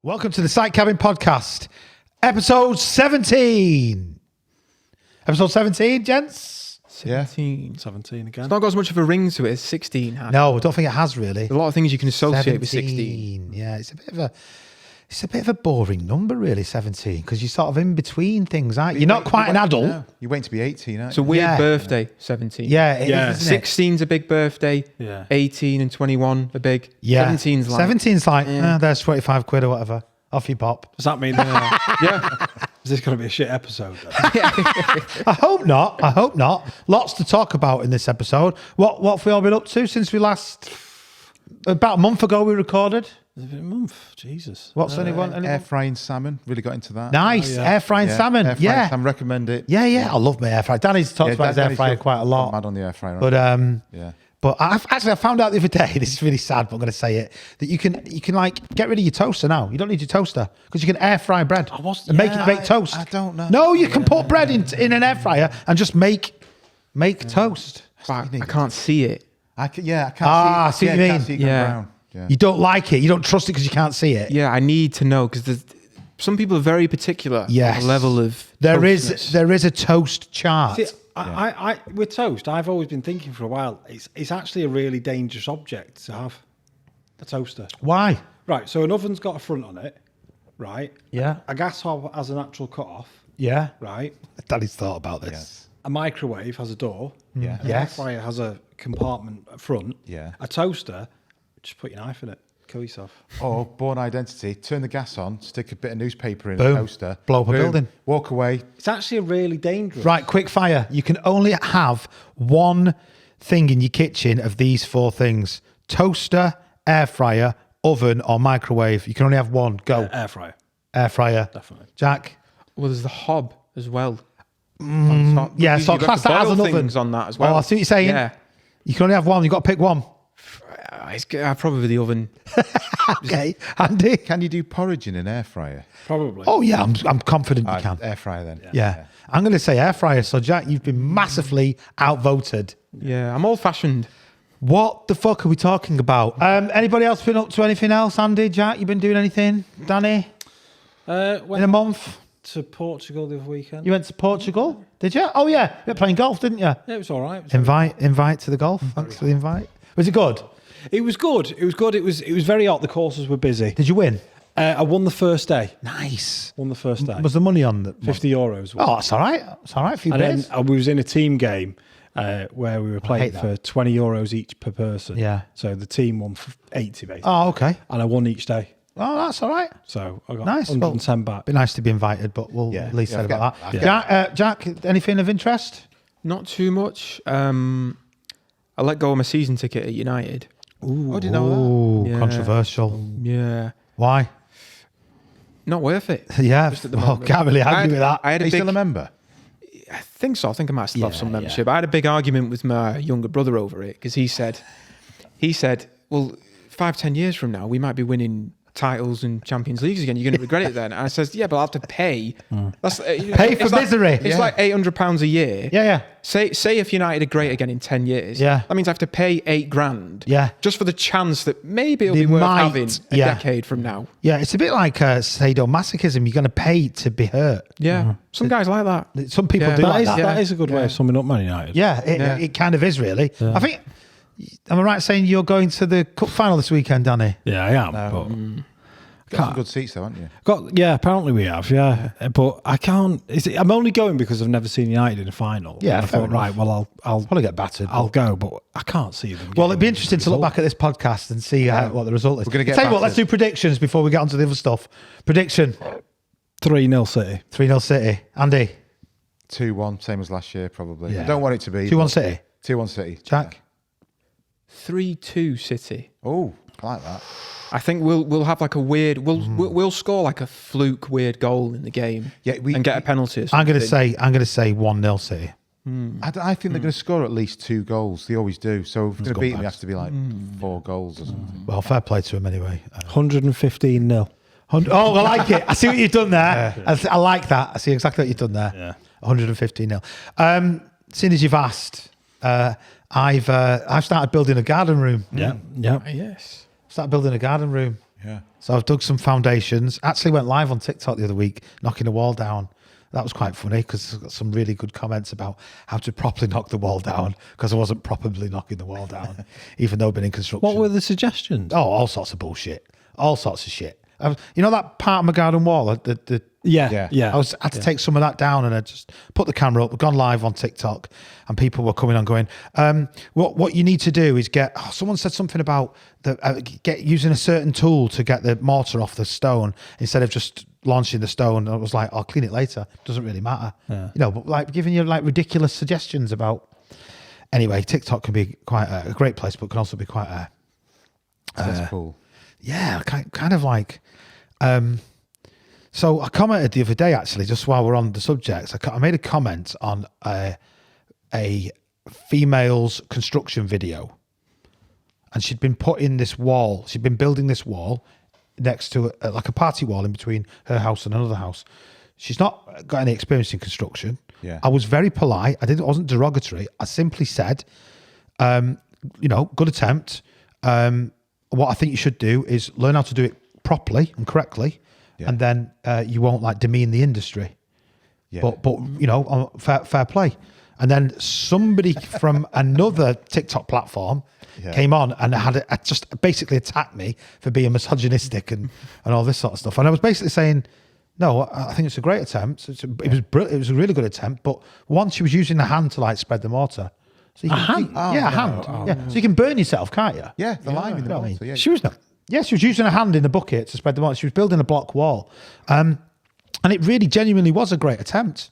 Welcome to the Site Cabin Podcast, episode 17. Episode 17, gents? 17 again. It's not got as much of a ring to it as 16 has. No, I don't think it has really. There's a lot of things you can associate with 16. Yeah, it's a bit of a boring number, really, 17, because you're sort of in between things, aren't you? You're not quite an adult. No, you're waiting to be 18, aren't It's a you? weird birthday, 17. Yeah, it is, isn't it? 16's a big birthday. Yeah. 18 and 21 are big. Yeah. 17's like... 17's like, there's 25 quid or whatever. Off you pop. Does that mean Yeah. is this going to be a shit episode then? I hope not. Lots to talk about in this episode. What have we all been up to since we last... About a month ago we recorded. Has it been a month? Jesus. What's anyone? Air frying salmon, really got into that. Nice. Oh, yeah. Air frying salmon. Air frying salmon, recommend it. Yeah. I love my air fryer. Danny's talked about his air fryer quite a lot. Mad on the air fryer. But yeah. But I found out the other day. This is really sad, but I'm going to say it. That you can like get rid of your toaster now. You don't need your toaster because you can air fry bread and make it bake toast. I don't know. No, you can put bread in an air fryer and just make toast. I can't see it. I can't see it. I see what you mean. Can't see it Yeah. brown. Yeah. You don't like it. You don't trust it because you can't see it. Yeah, I need to know because some people are very particular. Yes. On the level of There toastness. is a toast chart. See, I with toast, I've always been thinking for a while, it's actually a really dangerous object to have, a toaster. Why? Right, so an oven's got a front on it, right? Yeah. A gas hob has an actual cut-off, Yeah. right? Danny's thought about this. Yes. A microwave has a door. Yeah. An air fryer has a compartment at front. Yeah. A toaster, just put your knife in it. Kill yourself. Or Born Identity, turn the gas on, stick a bit of newspaper in Boom. the toaster. Blow up a boom, building. Walk away. It's actually a really dangerous. Right, quick fire. You can only have one thing in your kitchen of these four things: toaster, air fryer, oven, or microwave. You can only have one. Go. Air fryer, Air fryer. definitely. Jack. Well, there's the hob as well. Yeah, so You've got class to that as boil an oven. things on that as well. Oh, I see what you're saying. Yeah. You can only have one. You've got to pick one. Probably the oven. Okay, Andy. Can you do porridge in an air fryer? Probably. Oh yeah, I'm confident you can. Air fryer then. Yeah. I'm going to say air fryer. So Jack, you've been massively outvoted. Yeah, I'm old-fashioned. What the fuck are we talking about? Anybody else been up to anything else? Andy, Jack, you been doing anything? Danny, in a Went month? to Portugal the other weekend. You went to Portugal? Did you? Oh yeah, you were playing golf, didn't you? Yeah, it was all right. Invite to the golf. Thanks for the invite. Was it good? It was good. It was very hot. The courses were busy. Did you win? I won the first day. Nice. Won the first day. Was the money on the €50. Oh, that's all right. It's all right. A few and days. then we was in a team game where we were playing hate for €20 each per person. Yeah. So the team won 80 basically. Oh, okay. And I won each day. Oh, that's all right. So I got Nice. 110 back. Be nice to be invited, but we'll at least say about I that. Jack, anything of interest? Not too much. I let go of my season ticket at United. Ooh. Oh, did you know that? Ooh, Yeah. controversial. Yeah. Why? Not worth it. Yeah, Just at the well, moment. can't really argue with that. I had Are a you big, still a member? I think so. I think I might still have some Yeah, membership. I had a big argument with my younger brother over it because he said, well, 5-10 years from now, we might be winning titles and Champions Leagues again. You're going to regret it then. And I says, yeah, but I'll have to pay. That's Pay for misery. It's like £800 a year. Yeah. Say if United are great again in 10 years. Yeah. That means I have to pay $8,000. Yeah. Just for the chance that maybe it'll They be worth might, having a yeah. decade from now. Yeah, it's a bit like sadomasochism. You're going to pay to be hurt. Yeah. Some guys like that. Some people Yeah. do like that. That is a good way of summing up Man United. Yeah, it kind of is really. I think, am I right saying you're going to the cup final this weekend, Danny? Yeah, I am. Got some good seats though, haven't you? Yeah, apparently we have, yeah. But I can't. I'm only going because I've never seen United in a final. Yeah, and I fair thought, enough. right, well, I'll Probably get battered. I'll go, but I can't see them. Well, it'd be interesting to look back at this podcast and see what the result is. We're gonna get Tell you what, battered. let's do predictions before we get onto the other stuff. Prediction: 3-0 City. 3-0 City. Andy, 2-1, same as last year probably. Yeah. I don't want it to be. 2-1 City. 2-1 City. Jack. 3-2 City. Oh, I like that. I think we'll have like a weird we'll score like a fluke weird goal in the game. Yeah, and get a penalty. Or I'm going something. to say 1-0 City. I think they're going to score at least 2 goals. They always do. So if they're going to beat them, it has to be like 4 goals or something. Well, fair play to him anyway. 115-0. Oh, I like it. I see what you've done there. I like that. I see exactly what you've done there. Yeah. 115-0. Seeing as you've asked, I've started building a garden room. Yeah. Yes. Started building a garden room. Yeah. So I've dug some foundations. Actually went live on TikTok the other week, knocking the wall down. That was quite funny because I got some really good comments about how to properly knock the wall down because I wasn't properly knocking the wall down, even though I've been in construction. What were the suggestions? Oh, all sorts of bullshit. All sorts of shit. You know that part of my garden wall? Yeah. I had to take some of that down, and I just put the camera up, gone live on TikTok, and people were coming on going, what you need to do is someone said something about get using a certain tool to get the mortar off the stone instead of just launching the stone. I was like, I'll clean it later. Doesn't really matter. Yeah. You know, but like giving you like ridiculous suggestions about. Anyway, TikTok can be quite a great place, but can also be quite a. That's cool. Yeah, kind of like. So I commented the other day, actually, just while we're on the subject. I made a comment on a female's construction video, and she'd been putting this wall. She'd been building this wall next to like a party wall in between her house and another house. She's not got any experience in construction. Yeah. I was very polite. I wasn't derogatory. I simply said, good attempt. What I think you should do is learn how to do it properly and correctly, and then you won't like demean the industry. Yeah. But fair play. And then somebody from another TikTok platform came on and just basically attacked me for being misogynistic and all this sort of stuff. And I was basically saying, no, I think it's a great attempt. It was a really good attempt. But once she was using the hand to like spread the mortar. So you can, a hand. So you can burn yourself, can't you? Yeah, the lime in the mortar. Yeah. She was not. Yeah, she was using a hand in the bucket to spread the mortar. She was building a block wall. And it really genuinely was a great attempt.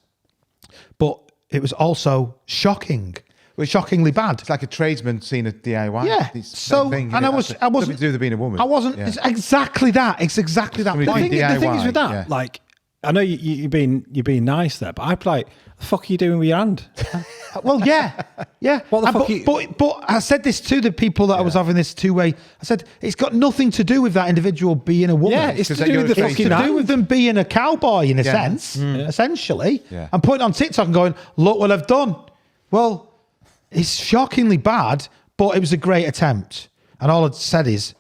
But it was also shocking. It was shockingly bad. It's like a tradesman seeing a DIY. Yeah. I wasn't. Nothing to do with being a woman. I wasn't. Yeah. It's exactly that. It's exactly that point. The thing is with that, like, I know you're being nice there, but I'd be like, the fuck are you doing with your hand? Well, yeah. What the fuck? But I said this to the people that I was having this two-way. I said it's got nothing to do with that individual being a woman. Yeah, it's to do with the fucking to do with them being a cowboy in a sense, essentially. Yeah. And putting on TikTok and going, look what I've done. Well, it's shockingly bad, but it was a great attempt. And all I'd said is,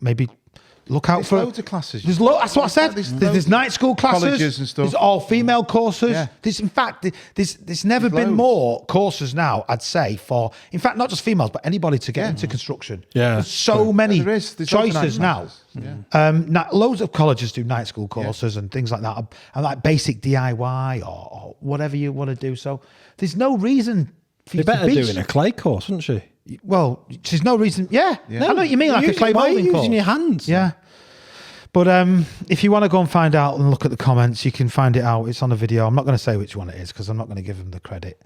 maybe look out for loads of classes. That's what I said. There's night school classes, colleges and stuff. There's all female courses. Yeah. There's never been more courses now, I'd say, for in fact not just females but anybody to get into construction. Yeah, there's so many there's choices now. Yeah. Loads of colleges do night school courses and things like that, and like basic DIY or whatever you want to do. So there's no reason for you to better doing a clay course, wouldn't she? Well, there's no reason. Yeah. I know what you mean, like a clay molding course. Using your hands. Yeah. But if you want to go and find out and look at the comments, you can find it out. It's on a video. I'm not going to say which one it is because I'm not going to give them the credit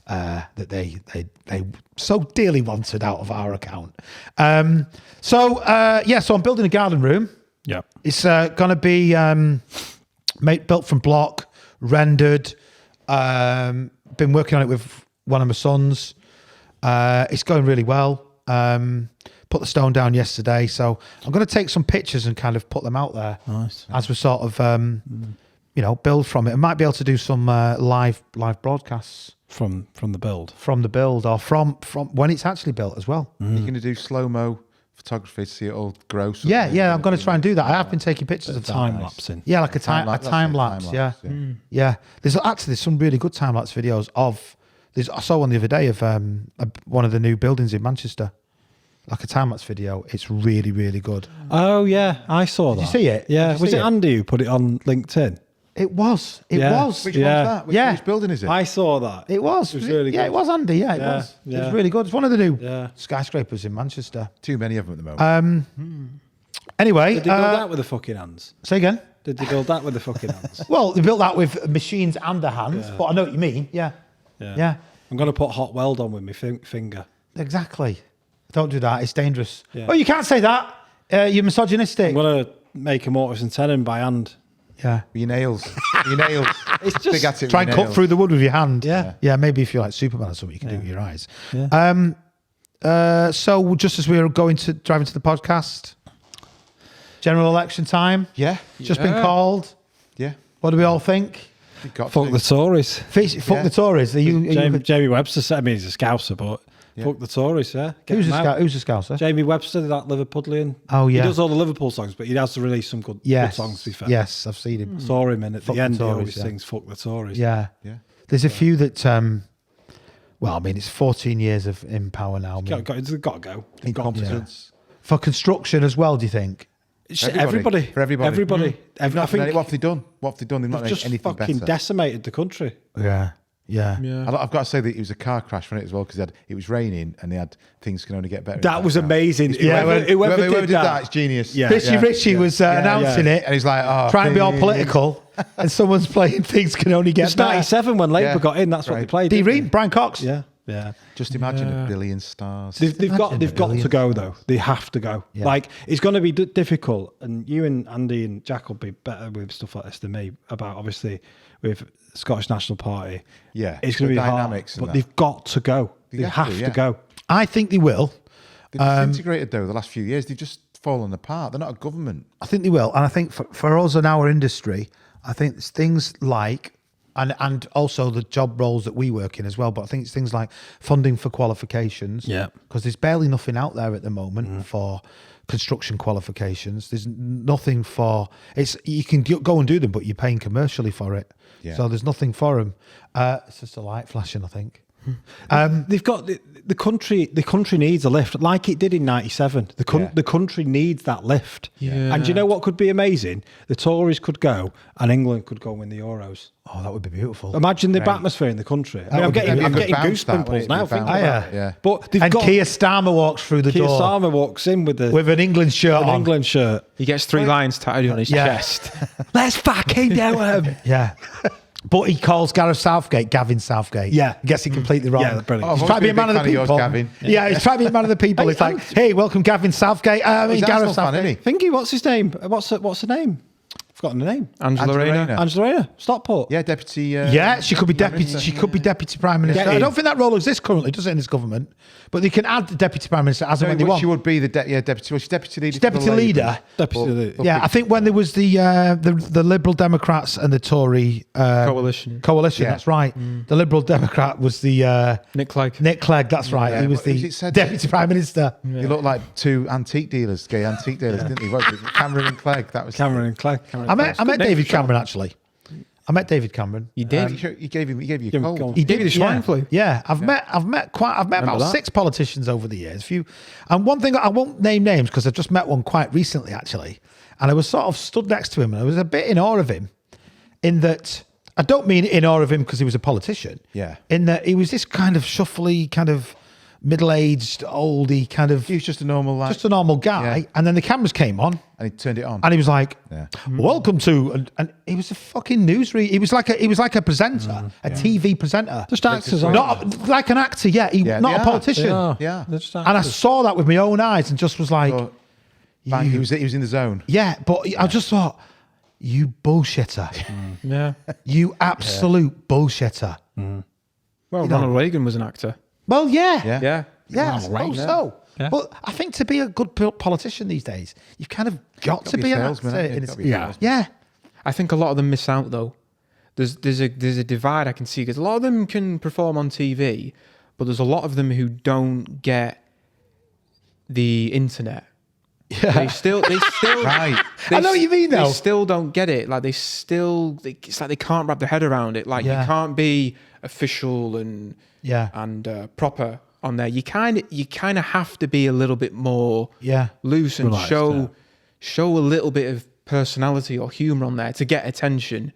that they so dearly wanted out of our account. So I'm building a garden room. Yeah. It's going to be built from block, rendered. Been working on it with one of my sons. It's going really well. Put the stone down yesterday, so I'm going to take some pictures and kind of put them out there as we sort of, build from it. I might be able to do some live broadcasts from the build, or from when it's actually built as well. You're going to do slow-mo photography to see it all grow. Yeah. I'm going to try and do that. I have been taking pictures of that. Time-lapsing. Yeah, like a time lapse. Yeah. There's some really good time lapse videos of. I saw one the other day of one of the new buildings in Manchester. Like a time-lapse video. It's really, really good. Oh, yeah. I saw that. Did you see it? Yeah. Was it Andy who put it on LinkedIn? It was. Which one's that? Which building is it? I saw that. It was. It was really good. Yeah, it was Andy. Yeah, it was. Yeah. It was really good. It's one of the new skyscrapers in Manchester. Too many of them at the moment. Anyway. Did they build that with the fucking hands? Say again? Did they build that with the fucking hands? Well, they built that with machines and a hand, but I know what you mean. Yeah. I'm going to put hot weld on with my finger. Exactly. Don't do that. It's dangerous. Yeah. Oh, you can't say that. You're misogynistic. I'm going to make a mortise and tenon by hand. Yeah. Your nails. It's just try and cut through the wood with your hand. Yeah. Maybe if you're like Superman or something, you can do it with your eyes. Yeah. So just as we were driving to the podcast, general election time. Yeah. Just been called. Yeah. What do we all think? Fuck the Tories. Fuck the Tories. Jamie Webster said, I mean, he's a Scouser, but Fuck the Tories, yeah. Get Who's them a out. Scouser? Jamie Webster, that Liverpudlian. Oh, yeah. He does all the Liverpool songs, but he has to release some good songs, to be fair. Yes, I've seen him. Saw him, and at Fuck the end, the he Tories, always yeah. sings "Fuck the Tories." Yeah. Yeah. There's a few that, well, I mean, it's 14 years of in power now. I mean, Got to go. They've got to. Incompetence. for construction as well, do you think? Everybody. For everybody. Everybody. I I think what have they done? What have they done? They've not they've made just anything fucking better. decimated the country. Yeah. Yeah. Yeah. I've got to say that it was a car crash from it as well because it was raining and they had things can only get better. That was amazing. Yeah, Whoever did did that, that, it's genius. Yeah. Richie was announcing it, And he's like, oh, trying to be all political, and someone's playing things can only get It's better. 97 when Labour Yeah. got in. That's what they Right. played. Do you didn't read Brian Cox? they? Yeah. Yeah. Just imagine a billion stars. They've got imagine to billions. go though. They have to go. Yeah. Like it's going to be difficult, and you and Andy and Jack will be better with stuff like this than me. About obviously with Scottish National Party. Yeah, it's going to the be hard, dynamics and but that. they've got to go. They have have to, to yeah. go. I think they will. They've disintegrated though the last few years. They've just fallen apart. They're not a government. I think they will. And I think for us in our industry, I think it's things like, and also the job roles that we work in as well, but I think it's things like funding for qualifications. Yeah. Because there's barely nothing out there at the moment for construction qualifications. There's nothing for, you can go and do them, but you're paying commercially for it. Yeah. So there's nothing for them. It's just a light flashing, I think. They've got the country. The country needs a lift, like it did in '97. The country needs that lift. Yeah. And do you know what could be amazing? The Tories could go, and England could go and win the Euros. Oh, that would be beautiful. Imagine the atmosphere in the country. I mean, I'm getting goosebumps now. Thinking about yeah. it. Yeah. But they've And got Keir Starmer walks through the Keir door Starmer walks in with with an England shirt an on. England shirt. He gets 3 lions tattooed on his Yeah. chest. Let's fucking do him. Yeah. But he calls Gareth Southgate Gavin Southgate. Yeah. He gets it completely wrong. Yeah, brilliant. He's I've trying to be a always man been of a the fan of people. yours, Gavin. Yeah, he's trying to be a man of the people. It's like, hey, welcome Gavin Southgate. He's Gareth Arsenal fan, Southgate. isn't he? Thingy, what's his name? What's the name? I've forgotten the name. Angela Rayner. Angela Rayner, Stockport. Yeah, deputy. Yeah, she could be deputy. She could be deputy prime minister. Get I in. don't think that role exists currently, does it, in this government? But they can add the deputy prime minister as and when they want. She would be the deputy. Well, she's deputy leader. She's for the deputy Labour. leader. Deputy But- leader. Yeah, I think when there was the Liberal Democrats and the Tory Coalition. coalition, Yeah. that's right. The Liberal Democrat was the Nick Clegg. Nick Clegg, that's right. Yeah. He was What was the it said? deputy prime minister. They looked like two antique dealers, gay antique dealers, didn't they? What was it? Cameron and Clegg. That was Cameron and Clegg. I met David Cameron actually. I met David Cameron. You did. He gave you a Give him cold. gold. He Gave you the swine flu. Yeah, I've met about that. 6 politicians over the years. And one thing I won't name names because I've just met one quite recently actually, and I was sort of stood next to him and I was a bit in awe of him, in that I don't mean in awe of him because he was a politician. Yeah. In that he was this kind of shuffly, kind of middle-aged, oldie kind of, He was just a normal, like, just a normal guy. Yeah. And then the cameras came on. and he turned it on. And he was like, Yeah. "Welcome to," and he was a fucking newsreader. He was like a presenter, a TV presenter, Just actors, aren't not like an actor. Yeah, Yeah, not they a are. politician. They are. Yeah. They're just And I actors. saw that with my own eyes and just was like, So, bang, he was in the zone. yeah. But I just thought, you bullshitter, Yeah. you absolute bullshitter. Well, Ronald Reagan was an actor. Well, yeah, Yeah. Yeah. yeah, I suppose so. Yeah. But I think to be a good politician these days, you've kind of got to be be a an salesman, actor. haven't you? in Gotta its- be a Yeah. salesman. Yeah. I think a lot of them miss out though. There's a divide I can see because a lot of them can perform on TV, but there's a lot of them who don't get the internet. Yeah. They still Right. I know what you mean, though. They still don't get it. Like it's like they can't wrap their head around it. Like Yeah. you can't be official and Yeah. proper on there. You kind of have to be a little bit more Yeah. loose and Relaxed, show a little bit of personality or humor on there to get attention.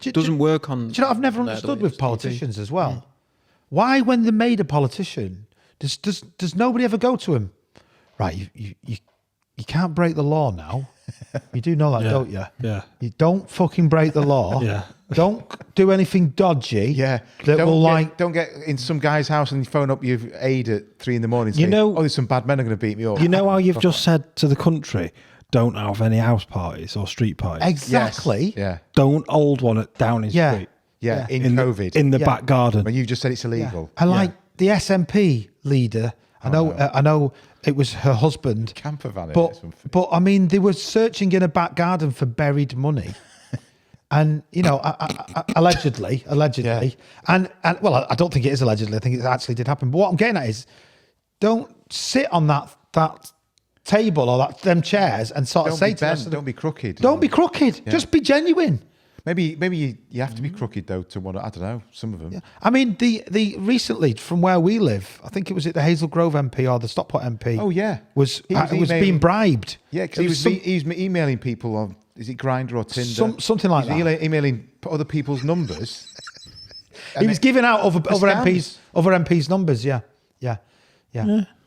Do- Doesn't work on. Do you know, I've never on there the understood way with it's on TV. politicians as well. Why, when they're made a politician, does nobody ever go to him? Right, you can't break the law now. You do know that, Yeah. don't you? Yeah. You don't fucking break the law. Yeah. Don't do anything dodgy. Yeah. That will Don't get in some guy's house and phone up your aide at 3 a.m. and say, You know- oh, there's some bad men are going to beat me up. You know how you've just said to the country, don't have any house parties or street parties. Exactly. Yeah. Don't hold one at Downing Yeah. Street Yeah. Yeah. In COVID. in the Yeah. back garden. when you just said it's Yeah. illegal. And like the SNP leader, I know it was her husband. Camper van in it or But something. I mean, they were searching in a back garden for buried money, and you know, allegedly, Yeah. and well, I don't think it is allegedly. I think it actually did happen. But what I'm getting at is, don't sit on that table or them chairs and sort of Don't say be to us, bent, don't be crooked. don't be crooked. Just be genuine. Maybe you have to be crooked though to want. I don't know. Some of them. Yeah. I mean, the recently from where we live, I think it was at the Hazel Grove MP or the Stockport MP. Oh yeah, was He was being emailing- bribed. Yeah, because he was emailing people on. Is it Grindr or Tinder? Something like He was that. Emailing other people's numbers. He was giving out other scams. MPs numbers. Yeah.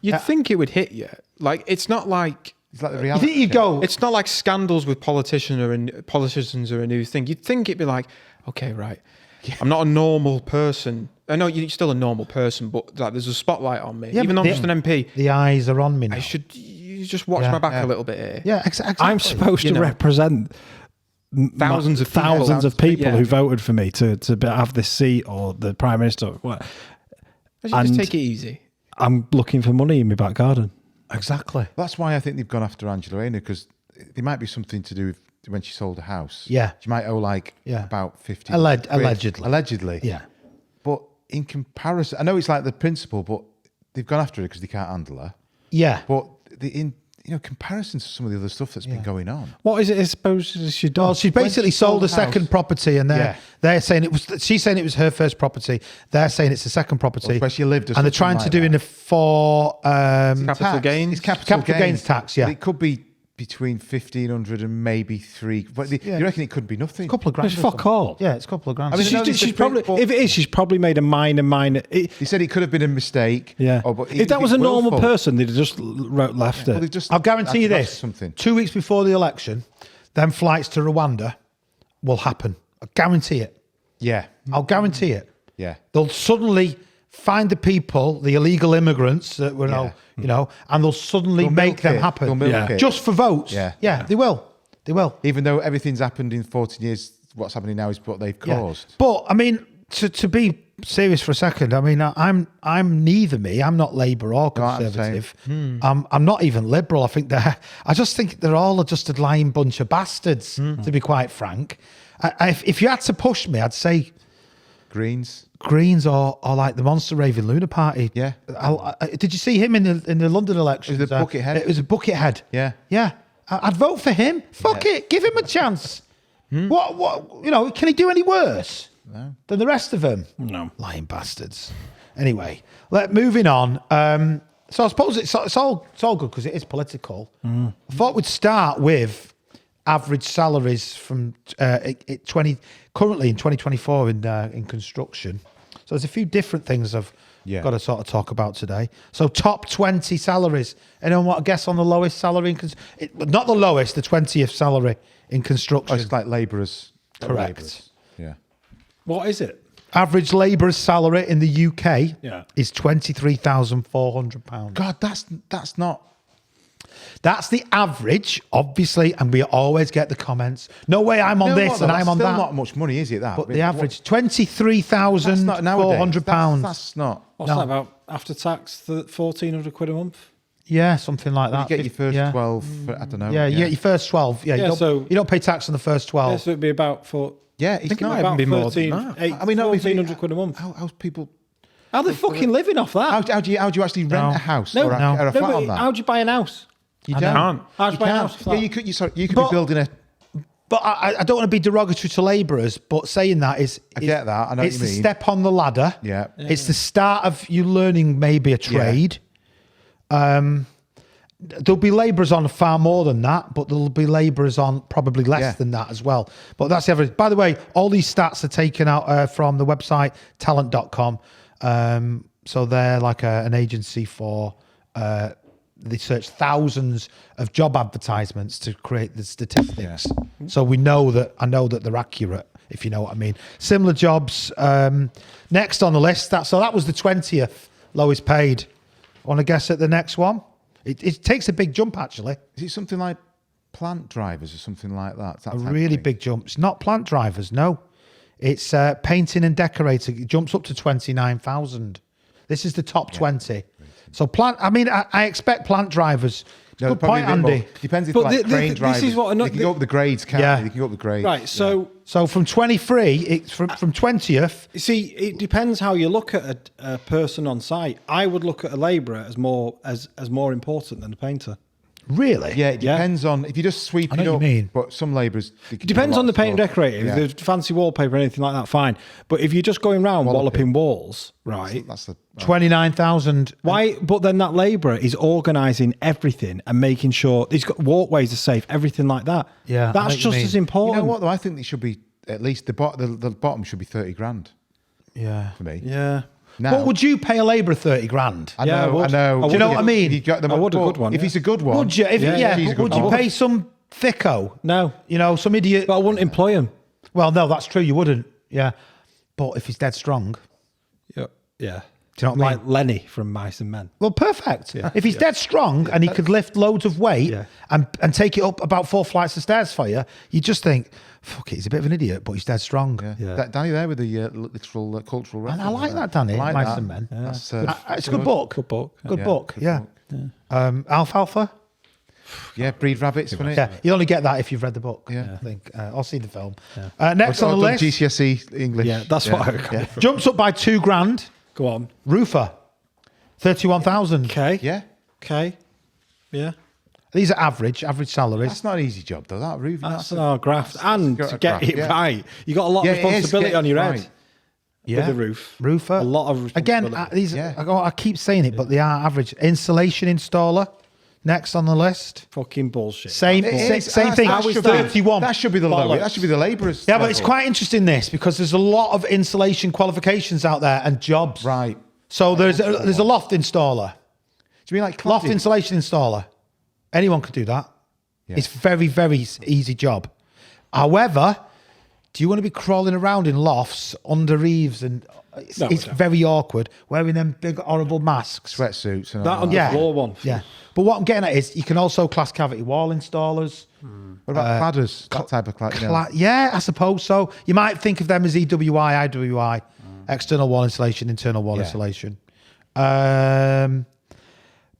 You'd think it would hit you. Like, it's not like It's like the You reality. think you go? it's not like scandals with politicians are a new thing. You'd think it'd be like, okay, right, I'm not a normal person. I know you're still a normal person, but like there's a spotlight on me. Yeah, Even though but I'm just an MP, The eyes are on me now. you just watch Yeah, my back yeah. a little bit here. Yeah, exactly. I'm supposed to represent Thousands of people. thousands of people Yeah. who voted for me to have this seat or the prime minister. What? Just And- take it easy. I'm looking for money in my back garden. Exactly. That's why I think they've gone after Angela Rayner, because there might be something to do with when she sold a house. Yeah. She might owe like Yeah. about 50 Allegedly. Allegedly. Yeah. But in comparison, I know it's like the principle, but they've gone after her because they can't handle her. Yeah. But in comparison to some of the other stuff that's been going on. What is it? I suppose she does. Well, she basically she sold sold a the second house- property, and Yeah. they're saying it was. She's saying it was her first property. They're saying it's the second property. Where she lived or and they're something trying to like do that. in for Capital Tax. gains. It's capital gains tax. Yeah, But it could be between 1,500 and maybe 3. But Yeah. you reckon it could be nothing? a couple of grand. It's or fuck something. all. Yeah, it's a couple of grand. I mean, She's, no, they she's said probably, but- if it is, she's probably made a minor. He said it could have been a mistake. Yeah. But If that was a normal willful, person, they'd have just left well, it. they've just I'll guarantee you that's this: something. 2 weeks before the election, them flights to Rwanda will happen. I guarantee it. Yeah, I'll guarantee it. yeah. They'll suddenly find the people, the illegal immigrants that were now, and they'll suddenly They'll make milk them it. happen. They'll milk Yeah. it. Just for votes. Yeah. They will. They will. Even though everything's happened in 14 years, what's happening now is what they've caused. But I mean, to be serious for a second, I mean, I'm neither me. I'm not Labour or No, I'm the Conservative. I'm not even Liberal. I just think they're all just a lying bunch of bastards. To be quite frank, if you had to push me, I'd say Greens. Greens or like the Monster Raving Luna Party. Yeah. Did you see him in the London elections? It was a Buckethead. It was a Buckethead. Yeah. Yeah. I'd vote for him. Fuck it. Give him a chance. What, can he do any worse than the rest of them? No. Lying bastards. Anyway, moving on. So I suppose it's all good because it is political. I thought we'd start with average salaries from currently in 2024 in construction. So there's a few different things I've got to sort of talk about today. So top 20 salaries. Anyone want to guess on the lowest salary? Not the lowest, the 20th salary in construction. Oh, it's like labourers. Correct. Labourers. Yeah. What is it? Average labourer's salary in the UK Yeah. is £23,400. God, that's not. That's the average, obviously, and we always get the comments. No way, I'm on No, this what, and that's I'm on still that. not much money, is it? That. But I mean, the what- average, that's not nowadays. £23,400. That's not. What's that about? After tax, £1,400 a month. Yeah, something like You that. get your first yeah. 12. I don't know. Yeah, you get your first 12. Yeah, Yeah, you don't pay tax on the first 12. Yeah, so it'd be about Yeah, it's think it not. might about be more than 13, that. eight- I mean, no, if you- £1,400 a month. How's people? How they fucking living off that? How do you actually rent No. a house No, or a no. or a flat but on that? how do you buy an house? You I don't. can't. How do you buy an can't. house? Yeah, you could. You could But- be building a. But I don't want to be derogatory to labourers, but saying that is... I get that. I know what it's you the mean. step on the ladder. Yeah. It's the start of you learning maybe a trade. There'll be labourers on far more than that, but there'll be labourers on probably less Yeah. than that as well. But that's the average. By the way, all these stats are taken out from the website talent.com. So they're like an agency for... they search thousands of job advertisements to create the statistics. So I know that they're accurate, if you know what I mean. Similar jobs. Next on the list, that was the 20th lowest paid. Want to guess at the next one? It takes a big jump, actually. Is it something like plant drivers or something like that? Is that A type of really thing? big jump. It's not plant drivers, no. It's painting and decorating. It jumps up to 29,000. This is the top 20. So I expect plant drivers No, Good probably point, a bit more. Andy. Depends if But like crane this drivers. is what they can go up the grades, can't Yeah. they? They can go up the grades. Right. So So from 23, it's from 20th. see, it depends how you look at a person on site. I would look at a labourer as more important than a painter. Really? Yeah, it depends on if you just sweep I know it what up. you mean. But some labourers. It depends on the paint and decorating. If there's fancy wallpaper or anything like that, fine. But if you're just going around walloping walls, right? That's the 29,000. Why? But then that labourer is organising everything and making sure he's got walkways are safe, everything like that. Yeah, I know that's what you just mean. as You important. know what though? I think it should be at least the bottom should be 30 grand Yeah. for me. Yeah. Now, What would you pay a labourer 30 grand? I Yeah, I know, would. I know. Do you know what I mean? If you got them I would, a but good one, If yeah. he's a good one, Would you? If, Yeah, yeah, yeah. would you pay some thicko? No. You know, some idiot. But I wouldn't employ him. Well, no, that's true. You wouldn't. Yeah. But if he's dead strong, Yeah. do you know what I mean? Like Lenny from Mice and Men. Well, perfect. If he's dead strong and he could lift loads of weight Yeah. and take it up about 4 flights of stairs for you, you just think, fuck it, he's a bit of an idiot, but he's dead strong. Yeah. That Danny there with the literal cultural And reference. I like that, Danny. I like Mice that. and Men. That's, It's a good book. Good book. Good Yeah, book. good Yeah. book. Alfalfa. Yeah, breed rabbits, wasn't it? Yeah, you only get that if you've read the book. Yeah. I think. I'll see the film. Next Or on the done list, GCSE English. Yeah, that's what I would go for. jumps up by £2,000. Go on. Roofer, 31,000. Okay. Yeah. Okay. Yeah. These are average salaries. That's not an easy job, though. That roof. That's our graft. And got to a get graft, it yeah. right, you got a lot Yeah, of it is, responsibility get on your it head right. with the roof. Roofer. A lot of Again, responsibility. these. Yeah. I keep saying it, but they are average. Insulation installer, next on the list. Fucking bullshit. Same It is. same thing. That should be- 31. That should be the low. That should be the labourers. Yeah, but it's level. quite interesting this because there's a lot of insulation qualifications out there and jobs. Right. So there's a loft installer, Do you mean like loft cladding? insulation installer. Anyone could do that. Yeah. It's very easy job. However, do you want to be crawling around in lofts under eaves and it's, No, it's I don't. very awkward wearing them big horrible masks. Sweatsuits and That all on that. the floor one. Yeah. But what I'm getting at is you can also class cavity wall installers. What about cladders? That type of clad. Yeah, I suppose so. You might think of them as EWI, IWI, external wall insulation, internal wall Yeah. insulation.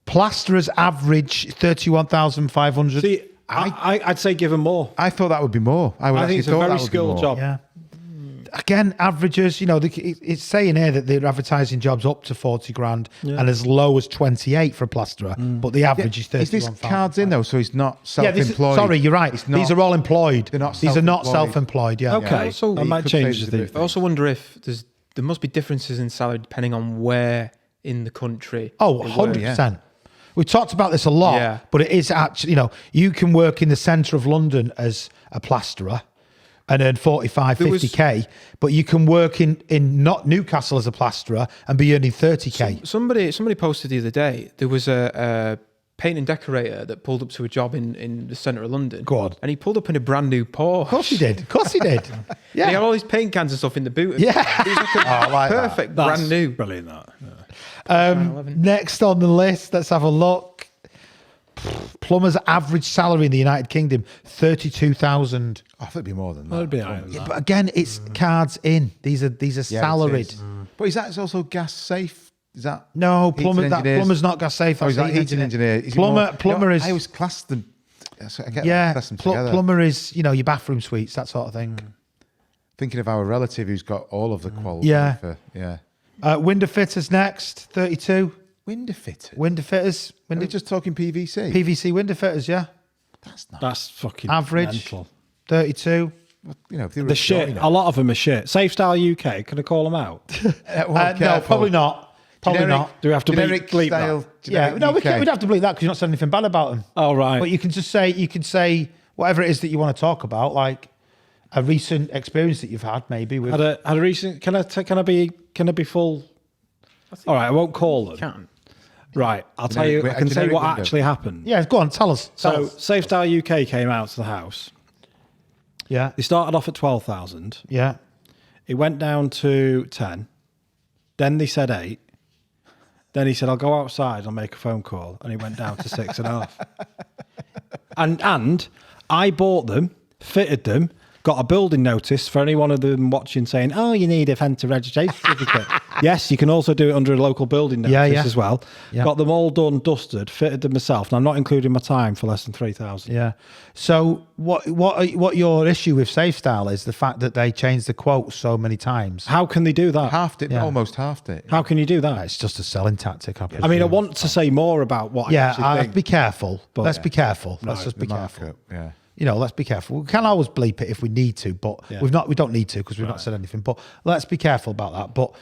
Plasterers average 31,500. See, I'd say give them more. I thought that would be more. I would I actually think it's a thought very that would be skilled more. job. Yeah. Again, averages, you know, it's saying here that they're advertising jobs up to 40 grand and as low as 28 for a plasterer, but the average is 31. Is this cards in though? So he's not Yeah, this is, self-employed. sorry, you're right. It's not- These are all employed. They're not These are not self-employed. self-employed, yeah. Okay. Also, that you might could change say the it's a thing. I also wonder if there must be differences in salary depending on where in the country. Oh, they work. 100%. We talked about this a lot, Yeah. but it is actually, you know, you can work in the centre of London as a plasterer and earn 45, There was- 50k, but you can work in not Newcastle as a plasterer and be earning 30k. Somebody posted the other day there was a paint and decorator that pulled up to a job in the centre of London. Go on. And he pulled up in a brand new Porsche. Of course he did. Of course he did. And he had Yeah. all these paint cans and stuff in the boot. Yeah. It was like a I like that. perfect, That's brand new. Brilliant, that. Yeah. Next on the list, let's have a look. Plumber's average salary in the United Kingdom, 32,000. I thought it'd be more than that. That'd be higher than Yeah, that. but again, it's cards in. These are Yeah, it salaried. is. But is that also gas safe? Is that No, heating plumber. That engineers? plumber's not gas safe. Oh, is that's that heating engineer? Is it Plumber. more- Plumber you know, is. I always class them. I get Yeah, class them together. plumber is, you know, your bathroom suites, that sort of thing. Thinking of our relative who's got all of the quality. Yeah. Yeah. Window fitters next, 32. Window fitter. Window fitters, Are we just talking PVC? PVC window fitters, yeah. That's not. That's fucking Average, mental. 32. You know, if they were The shit. joiner. A lot of them are shit. Safe Style UK. Can I call them out? Well, No, careful. probably not. Probably Generic- not. Do we have to generic bleep that? style, Yeah, generic no, UK. we'd have to believe that because you're not saying anything bad about them. Oh, right. But you can just say, whatever it is that you want to talk about, like a recent experience that you've had, maybe with. had a recent. Can I be full? All right, I won't call them. Can't. Right, I'll tell you. I can say generic what window. actually happened. Yeah, go on, tell us. So, Safe Style UK came out to the house. Yeah, They started off at 12,000. yeah. It went down to 10. Then they said 8. Then he said, "I'll go outside. I'll make a phone call," and he went down to 6.5. And I bought them, fitted them, got a building notice for any one of them watching saying, oh, you need a Fenta registration certificate. Yes, you can also do it under a local building notice as well. Yeah. Got them all done, dusted, fitted them myself. And I'm not including my time for less than 3,000. Yeah. So what your issue with SafeStyle is the fact that they changed the quote so many times. How can they do that? Halved it, almost halved it. How can you do that? It's just a selling tactic. I I mean, I want to say more about what I actually think. be careful. But- Let's be careful. Let's Right, just the be careful. markup, yeah. You know, let's be careful. We can always bleep it if we need to, but we don't need to because we've not said anything. But let's be careful about that. But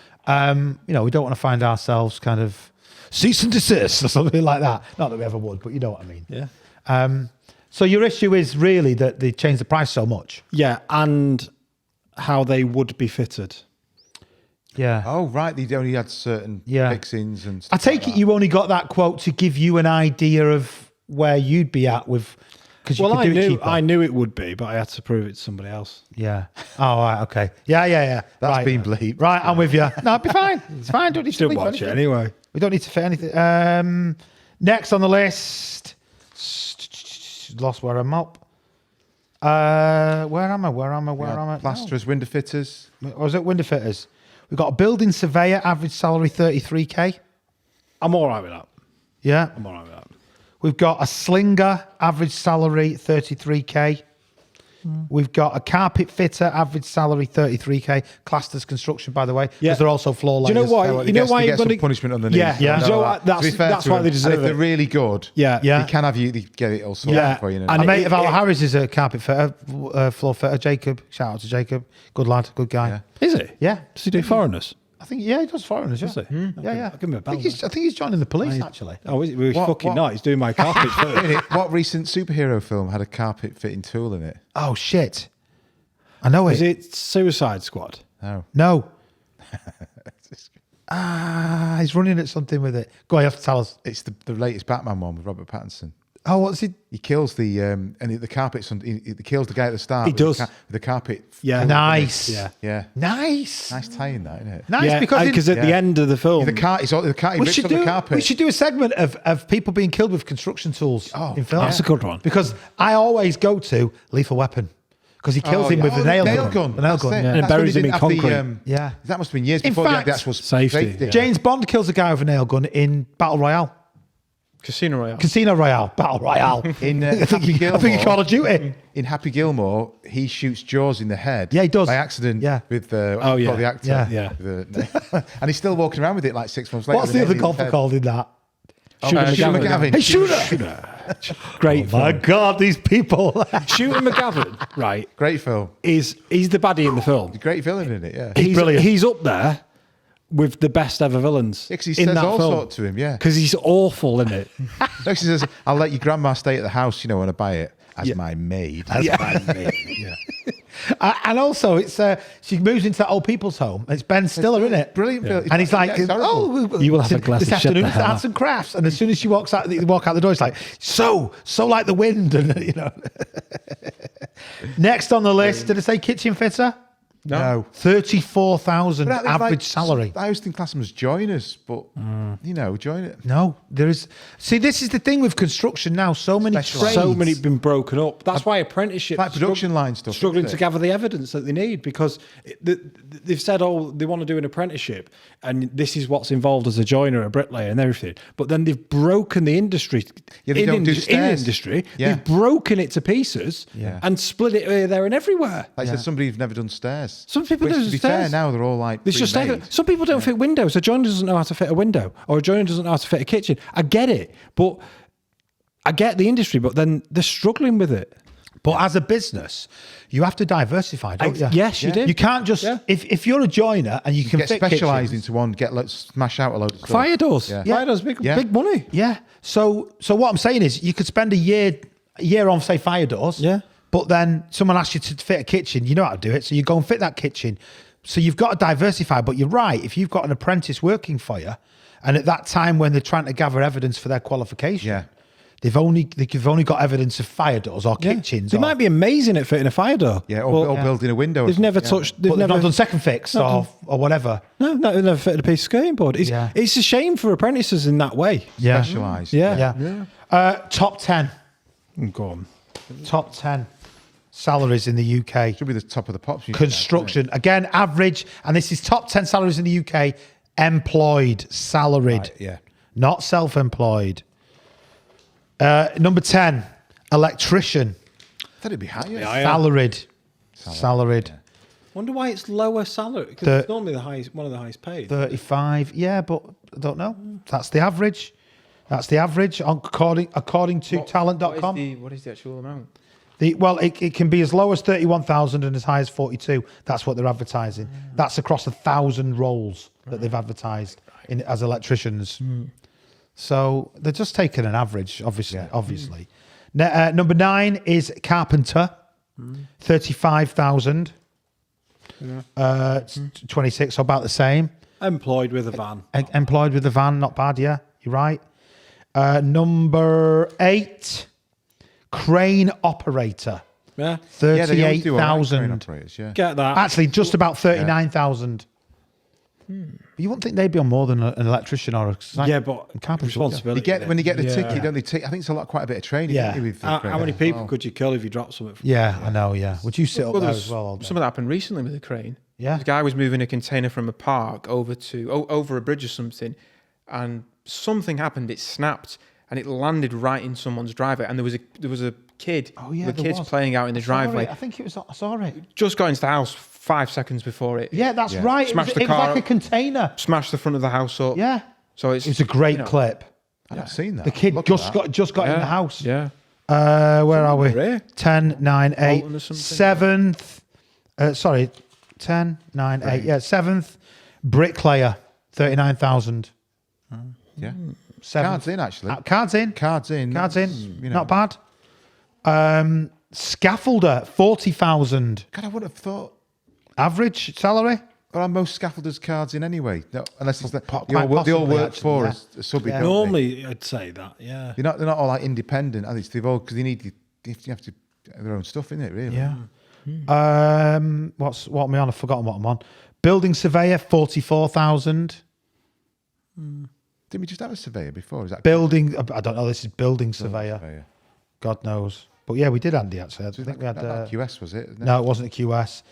you know, we don't want to find ourselves kind of cease and desist or something like that. Not that we ever would, but you know what I mean. Yeah. So your issue is really that they changed the price so much. Yeah, and how they would be fitted. Yeah. Oh, right. They only had certain fixings and I stuff. take it you only got that quote to give you an idea of where you'd be at with, because you could do it cheaper. I knew it would be, but I had to prove it to somebody else. Yeah. Oh, right. Okay. Yeah. That's right. been bleeped. Right. I'm with you. No, it'd be fine. It's fine. Don't need Still to bleep watch it anything. anyway. We don't need to fit anything. Next on the list, lost where I'm up. Where am I? Plasterers, window fitters. Or was it window fitters? We've got a building surveyor, average salary 33k. I'm all right with that. Yeah. I'm all right with that. We've got a slinger, average salary 33k. We've got a carpet fitter, average salary 33k. Classed as construction, by the way, because they're also floor Do layers. you know why? You know why They you're get some going to punishment underneath. Yeah. Yeah. I know Do you know that. what? To be fair That's to why them, they deserve and if it. they're really good, Yeah. Yeah. they can have you. They get it all sorted Yeah. for you. You know? And A mate it- of Al it- Harris is a carpet fitter, floor fitter. Jacob, shout out to Jacob. Good lad, good guy. Yeah. Is it? Yeah. Does he do foreigners? I think, he does foreigners, yeah. Does he? Yeah. I'll give him a I bell. think he's joining the police, actually. Oh, is it? Well, What- fucking what- not. He's doing my carpet first. What recent superhero film had a carpet fitting tool in it? Oh, shit. I know Is it. it Suicide Squad? No. No. He's running at something with it. Go on, you have to tell us. It's the latest Batman one with Robert Pattinson. Oh, what's it? He kills the carpet's he kills the guy at the start. He with does. with the carpet. Yeah. Nice. Yeah. Yeah. Nice. Nice tie-in that, isn't it? Nice, Yeah, because at the end of the film, The car. He rips up the carpet. we should do a segment of people being killed with construction tools in film. that's a good one. Because I always go to Lethal Weapon because he kills him with the nail gun. The nail That's gun. it. Yeah. And That's when buries he him in didn't have the, concrete. Yeah. That must have been years In before fact, the actual safety. Yeah. James Bond kills a guy with a nail gun in Battle Royale. Casino Royale. Casino Royale. Battle Royale. In I think Happy Gilmore. Call of Duty. In Happy Gilmore, he shoots Jaws in the head. Yeah, he does. By accident. Yeah. With Oh, yeah. the actor. Yeah. And he's still walking around with it like 6 months later. What's with the an other alien golfer head. called in that? Shooter Shooter McGavin. McGavin. Hey, shooter! Great My film. God, these people. Shooter McGavin, right, Great film. he's the baddie in the film. Great villain in it, yeah. He's brilliant. He's up there with the best ever villains. Yeah, 'cause he in says that all film. sorts to him, yeah. Because he's awful in it. No, she says, I'll let your grandma stay at the house, when I buy it, as my maid. And also, it's she moves into that old people's home. It's Ben Stiller, isn't it? Brilliant film. And he's like, Yeah, it's horrible. "Oh, You will have a glass this of shut afternoon. the It's hell arts up." and crafts." And as soon as she walks out, they walk out the door. It's like, so like the wind, and Next on the list, did I say kitchen fitter? No. 34,000 But average salary. I always think class them as joiners, but, join it. No, there is. See, this is the thing with construction now. So many Specialised. trades. So many been broken up. That's why apprenticeship Like production line stuff, struggling isn't to it? gather the evidence that they need because they've said, oh, they want to do an apprenticeship and this is what's involved as a joiner, a bricklayer, and everything. But then they've broken the industry. Yeah, they don't do stairs. industry, Yeah. they've broken it to pieces and split it here, there, and everywhere. Like I said, somebody who's never done stairs. Some people Which, do to be stairs. fair, now they're all like It's just pre-made. some people don't fit windows. A joiner doesn't know how to fit a window, or a joiner doesn't know how to fit a kitchen. I get it, but I get the industry, but then they're struggling with it. But as a business, you have to diversify, don't you? Yes, you do. You can't just if you're a joiner and you can Get fit specialised kitchens- into one, smash out a load of stuff. Fire doors. Yeah. Fire doors, big money. Yeah. So what I'm saying is, you could spend a year on, say, fire doors. Yeah. But then someone asks you to fit a kitchen. You know how to do it, so you go and fit that kitchen. So you've got to diversify. But you're right. If you've got an apprentice working for you, and at that time when they're trying to gather evidence for their qualification, Yeah. they've only got evidence of fire doors or kitchens. They or, might be amazing at fitting a fire door. Yeah, or building a window. or They've never something, touched. but They've they've never not done second fix or whatever. No, they've never fitted a piece of skirting board. It's a shame for apprentices in that way. Yeah. Specialised. Yeah. Yeah. Top 10. Go on. Top 10. salaries in the UK. Should be the top of the pops. Construction. Again, average. And this is top 10 salaries in the UK. Employed, salaried. Right, yeah. Not self-employed. Number 10, electrician. I thought it'd be higher. Yeah, Salaried. Salaried. yeah. Wonder why it's lower salary because The- it's normally one of the highest paid. 35. Yeah, but I don't know. That's the average. That's the average according to talent.com. What is the actual amount? It can be as low as 31,000 and as high as 42. That's what they're advertising. That's across 1,000 roles that they've advertised as electricians. So they're just taking an average, obviously. Number 9 is carpenter, 35,000. 26, so about the same. Employed with a van. Employed with a van, not bad, yeah. You're right. Number 8, crane operator, Yeah. Yeah, they always do all right, crane 38,000. operators, yeah. Get that. Actually, just about 39,000. You wouldn't think they'd be on more than an electrician or a Yeah, but carpenter. responsibility. When you get the Yeah. ticket, don't they take? I think it's quite a bit of training. Yeah. don't they, with the How crane many as people well. could you kill if you dropped something? Yeah, I know, yeah. Would you sit up Well, there there as well all day? something that happened recently with a crane. Yeah. The guy was moving a container from a park over a bridge or something, and something happened. It snapped and it landed right in someone's driveway. And there was a kid, Oh, yeah, the there kids was. playing out in the I saw it. driveway. I think it was, I saw it. Just got into the house 5 seconds before it Yeah, that's Yeah. right. Smashed it the was car like a up. container. smashed the front of the house up. Yeah. So It was a great you know, clip. I've not seen that. The kid Look at just that. got in the house. Yeah. Where are we? Here. 10, 9, 8. Bolton or something. 7th. Sorry. 10, 9, 8. Yeah, 7th. Bricklayer. 39,000. Yeah. 7th. Cards in, actually. Cards in. Cards in. Cards in. You know. Not bad. Scaffolder. 40,000. God, I would have thought. Average salary. Well, are most scaffolders cards in anyway? No, unless it's Quite they all possibly, work actually, for yeah. us, a subby. Yeah. don't they? Normally, I'd say that. Yeah. They're not all like independent. At least they've all because you have to have their own stuff in it, really. Yeah. What am I on? I've forgotten what I'm on. Building surveyor, 44,000. Didn't we just have a surveyor before? Is that Building, I don't know. This is building surveyor. surveyor? God knows. But yeah, we did Andy actually. I think we had. That QS was it? Isn't it? No, it wasn't a QS.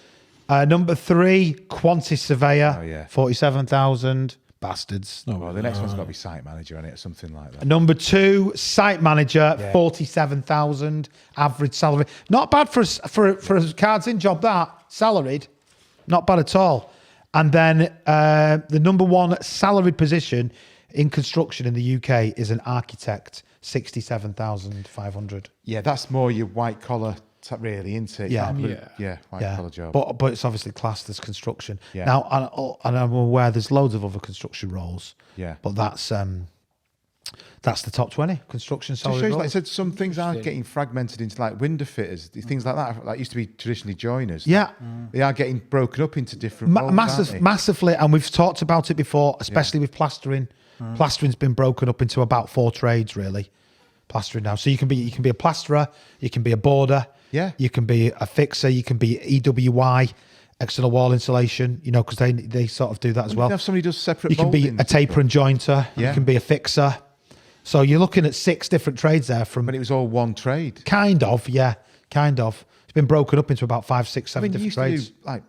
Number 3, Qantas surveyor, Oh, yeah. 47,000. Bastards. Well, the next one's got to be site manager on it or something like that. Number 2, site manager, 47,000. Average salary. Not bad for a cards in job. That salaried, not bad at all. And then the number 1 salaried position in construction in the UK is an architect, 67,500. Yeah, that's more your white collar, really, isn't it? Yeah. White collar job. But it's obviously classed as construction. Yeah. Now, and I'm aware there's loads of other construction roles. Yeah. But that's the top 20 construction It salary shows, roles. like I said, some things are getting fragmented into like window fitters, things like that. Like used to be traditionally joiners. Yeah. They are getting broken up into different roles, aren't they? Massively, and we've talked about it before, especially with plastering. Plastering's been broken up into about 4 trades, really. Plastering now, so you can be a plasterer, you can be a boarder, Yeah. you can be a fixer, you can be EWI, external wall insulation. You know, because they sort of do that as You well. can have somebody who does separate You can be mouldings a taper and jointer. Yeah. You can be a fixer. So you're looking at 6 different trades there from when it was all one trade. kind of. It's been broken up into about 5, 6, 7 I mean, you different used to trades. do like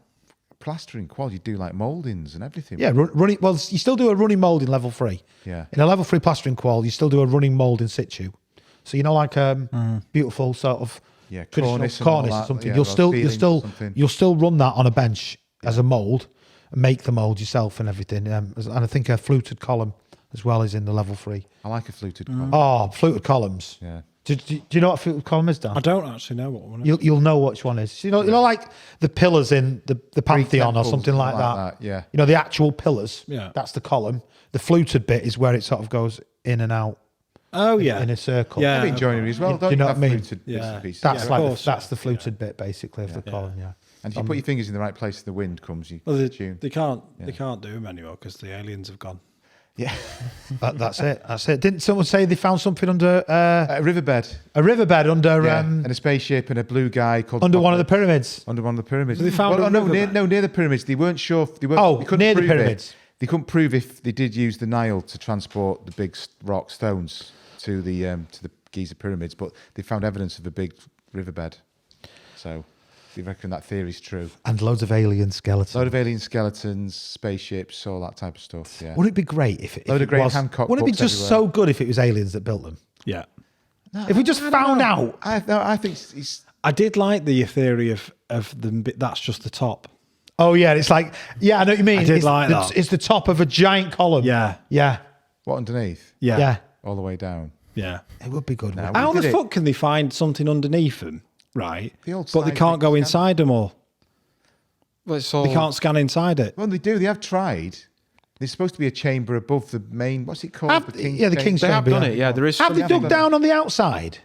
plastering qual, you do like mouldings and everything. Yeah, running. Well, you still do a running mould in level 3. Yeah. In a level 3 plastering qual, you still do a running mould in situ. So like beautiful sort of Yeah, traditional cornice and all cornice or that, something. yeah, you'll those still ceilings or something. you'll still run that on a bench as a mould, and make the mould yourself and everything. And I think a fluted column as well is in the level 3. I like a fluted column. Oh, fluted columns. Yeah. Do you know what a fluted column is, Dan? I don't actually know what one. You'll know which one is. You know, like the pillars in the Pantheon or temples, something like that. yeah. You know, the actual pillars. Yeah. That's the column. The fluted bit is where it sort of goes in and out Oh yeah. in a circle. Yeah. I think joinery as well, You- don't do you know have what I mean? fluted bits Yeah. and pieces? That's of like course, that's the fluted bit basically of the column. Yeah. And if you put your fingers in the right place and the wind comes, you Well, tune. they can't do them anymore because the aliens have gone. Yeah. That's it. That's it. Didn't someone say they found something under A riverbed. a riverbed under Yeah. And a spaceship and a blue guy called under one of the pyramids? under one of the pyramids. They found a no, riverbed? near the pyramids. They weren't sure. They weren't, Oh, they couldn't near the prove it. pyramids. They couldn't prove if they did use the Nile to transport the big rock stones to the Giza pyramids, but they found evidence of a big riverbed. So you reckon that theory's true? And loads of alien skeletons. Load of alien skeletons, spaceships, all that type of stuff. Yeah. Wouldn't it be great if Load it of Graham was? Hancock Wouldn't it be books just everywhere. so good if it was aliens that built them? Yeah. If we just found out. I think it's I did like the theory of them. That's just the top. Oh yeah, it's like I know what you mean. I did it's like that. It's the top of a giant column. Yeah. Yeah. what underneath, Yeah. Yeah. all the way down. Yeah. It would be good. wouldn't we How did the it. fuck can they find something underneath them? Right. The old But they can't go scientific inside them all. Well, it's all, They can't scan inside it. Well, they do. They have tried. There's supposed to be a chamber above the main. What's it called? the King's They have Chamber, done yeah. it. Yeah, there is. Have they something- dug down on the outside?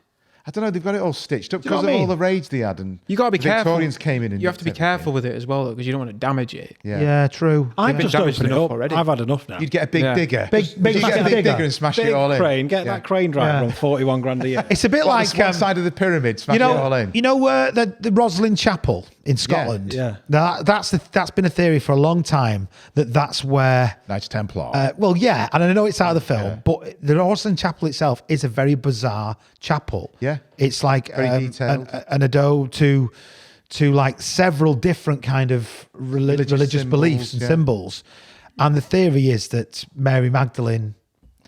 I don't know. They've got it all stitched up Do you know because what of I all mean? the raids they had, and You got to be the careful. Victorians came in, and you have to be nicked everything. careful with it as well, because you don't want to damage it. Yeah. True. I've been just damaged opened it enough up already. I've had enough now. You'd get a big Yeah. digger. Big You'd get a massive big digger. digger and smash Big it all in. crane. Get Yeah. that crane driver Yeah. on 41 grand a year. It's a bit Like like one side of the pyramid, smash you it all in. know the Roslin Chapel in Scotland. Yeah. Now, that's been a theory for a long time that's where. Knights Templar. Well, yeah, and I know it's out of the film, but the Roslin Chapel itself is a very bizarre chapel. Yeah. It's like Very detailed. an ado to like several different kind of religious symbols, beliefs and yeah. symbols, and the theory is that Mary Magdalene,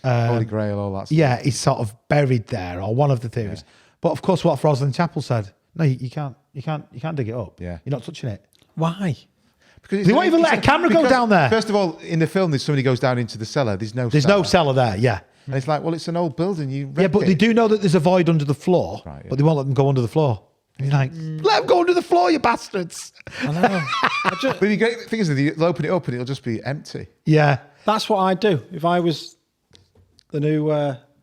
Holy Grail, all that stuff. yeah, is sort of buried there, or one of the theories. But of course, what Roslin Chapel said, no, you can't dig it up. Yeah. You're not touching it. Why? Because They won't even let a camera go down there. First of all, in the film, there's somebody goes down into the cellar. There's no There's no cellar there. Yeah. And it's like, well, it's an old building. You Yeah, but they do know that there's a void under the floor, Right, yeah. but they won't let them go under the floor. And you're like, let them go under the floor, you bastards. I know. But the great thing is that you'll open it up and it'll just be empty. Yeah. That's what I'd do if I was the new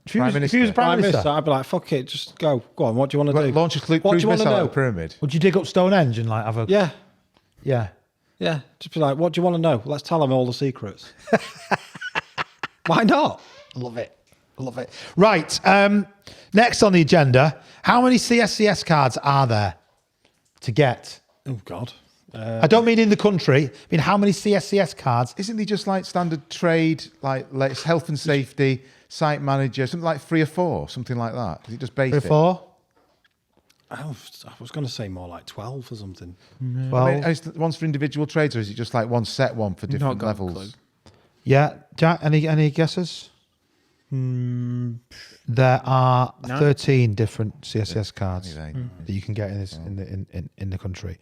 If you was Minister. Prime Minister, I'd be like, fuck it, just go on. What do you want to Well, do? launch a What do cruise you want to missile at know? the pyramid. would you dig up Stonehenge and like have a. Yeah, Yeah. yeah. Just be like, what do you want to know? Let's tell them all the secrets. Why not? Love it. Love it. Right. Next on the agenda, how many CSCS cards are there to get? Oh God. I don't mean in the country. I mean, how many CSCS cards? Isn't he just like standard trade, like health and safety, site manager, something like 3 or 4, something like that? Is it just basic? 3 or 4? I was going to say more like 12 or something. Well, I mean, is it one's for individual trades, or is it just like one set one for different got a levels? clue. yeah. Jack, any guesses? There are 13 different CSCS cards Right. that you can get in this in the country.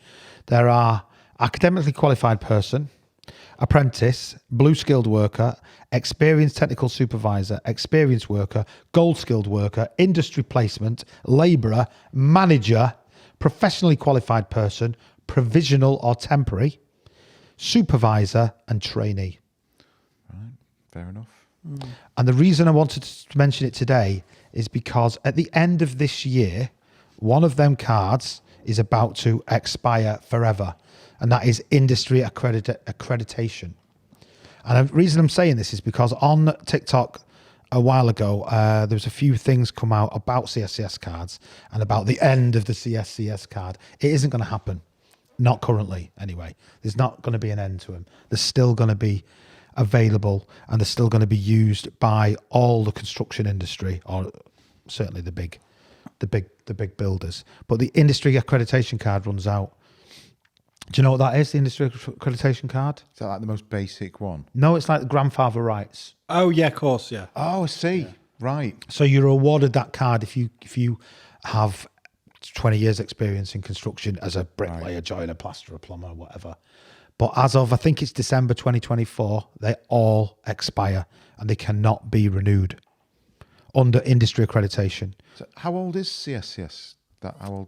There are academically qualified person, apprentice, blue skilled worker, experienced technical supervisor, experienced worker, gold skilled worker, industry placement, labourer, manager, professionally qualified person, provisional or temporary, supervisor, and trainee. Fair enough. And the reason I wanted to mention it today is because at the end of this year, one of them cards is about to expire forever, and that is industry accreditation. And the reason I'm saying this is because on TikTok a while ago, there was a few things come out about CSCS cards and about the end of the CSCS card. It isn't going to happen. Not currently, anyway. There's not going to be an end to them. There's still going to be available, and they're still going to be used by all the construction industry, or certainly the big builders. But the industry accreditation card runs out. Do you know what that is? The industry accreditation card? Is that like the most basic one? No, it's like the grandfather rights. Oh yeah, of course, yeah. Oh, I see. Right. So you're awarded that card if you have 20 years experience in construction as a bricklayer, joiner, plasterer, plumber, whatever. But as of, I think it's December 2024, they all expire and they cannot be renewed under industry accreditation. So how old is CSCS? How old?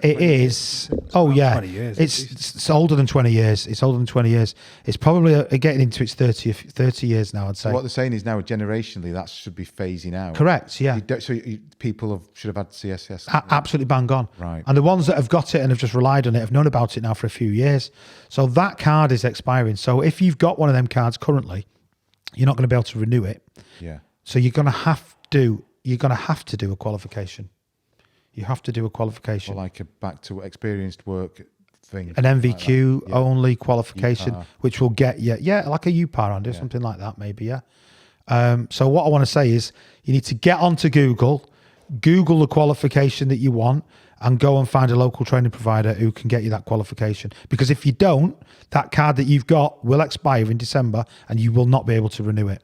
It is. Oh yeah, 20 years, it's older than 20 years. It's older than 20 years. It's probably getting into its 30 years now. I'd say. So what they're saying is now generationally that should be phasing out. Correct. Yeah. People should have had CSCS. Absolutely bang on. Right. And the ones that have got it and have just relied on it have known about it now for a few years. So that card is expiring. So if you've got one of them cards currently, you're not going to be able to renew it. Yeah. So you're going to have to do a qualification. You have to do a qualification. Or like a back to experienced work thing. An MVQ like that. Yeah. only qualification, UPAR. which will get you, like a UPAR under, something like that, maybe, yeah. So what I want to say is you need to get onto Google the qualification that you want, and go and find a local training provider who can get you that qualification. Because if you don't, that card that you've got will expire in December and you will not be able to renew it.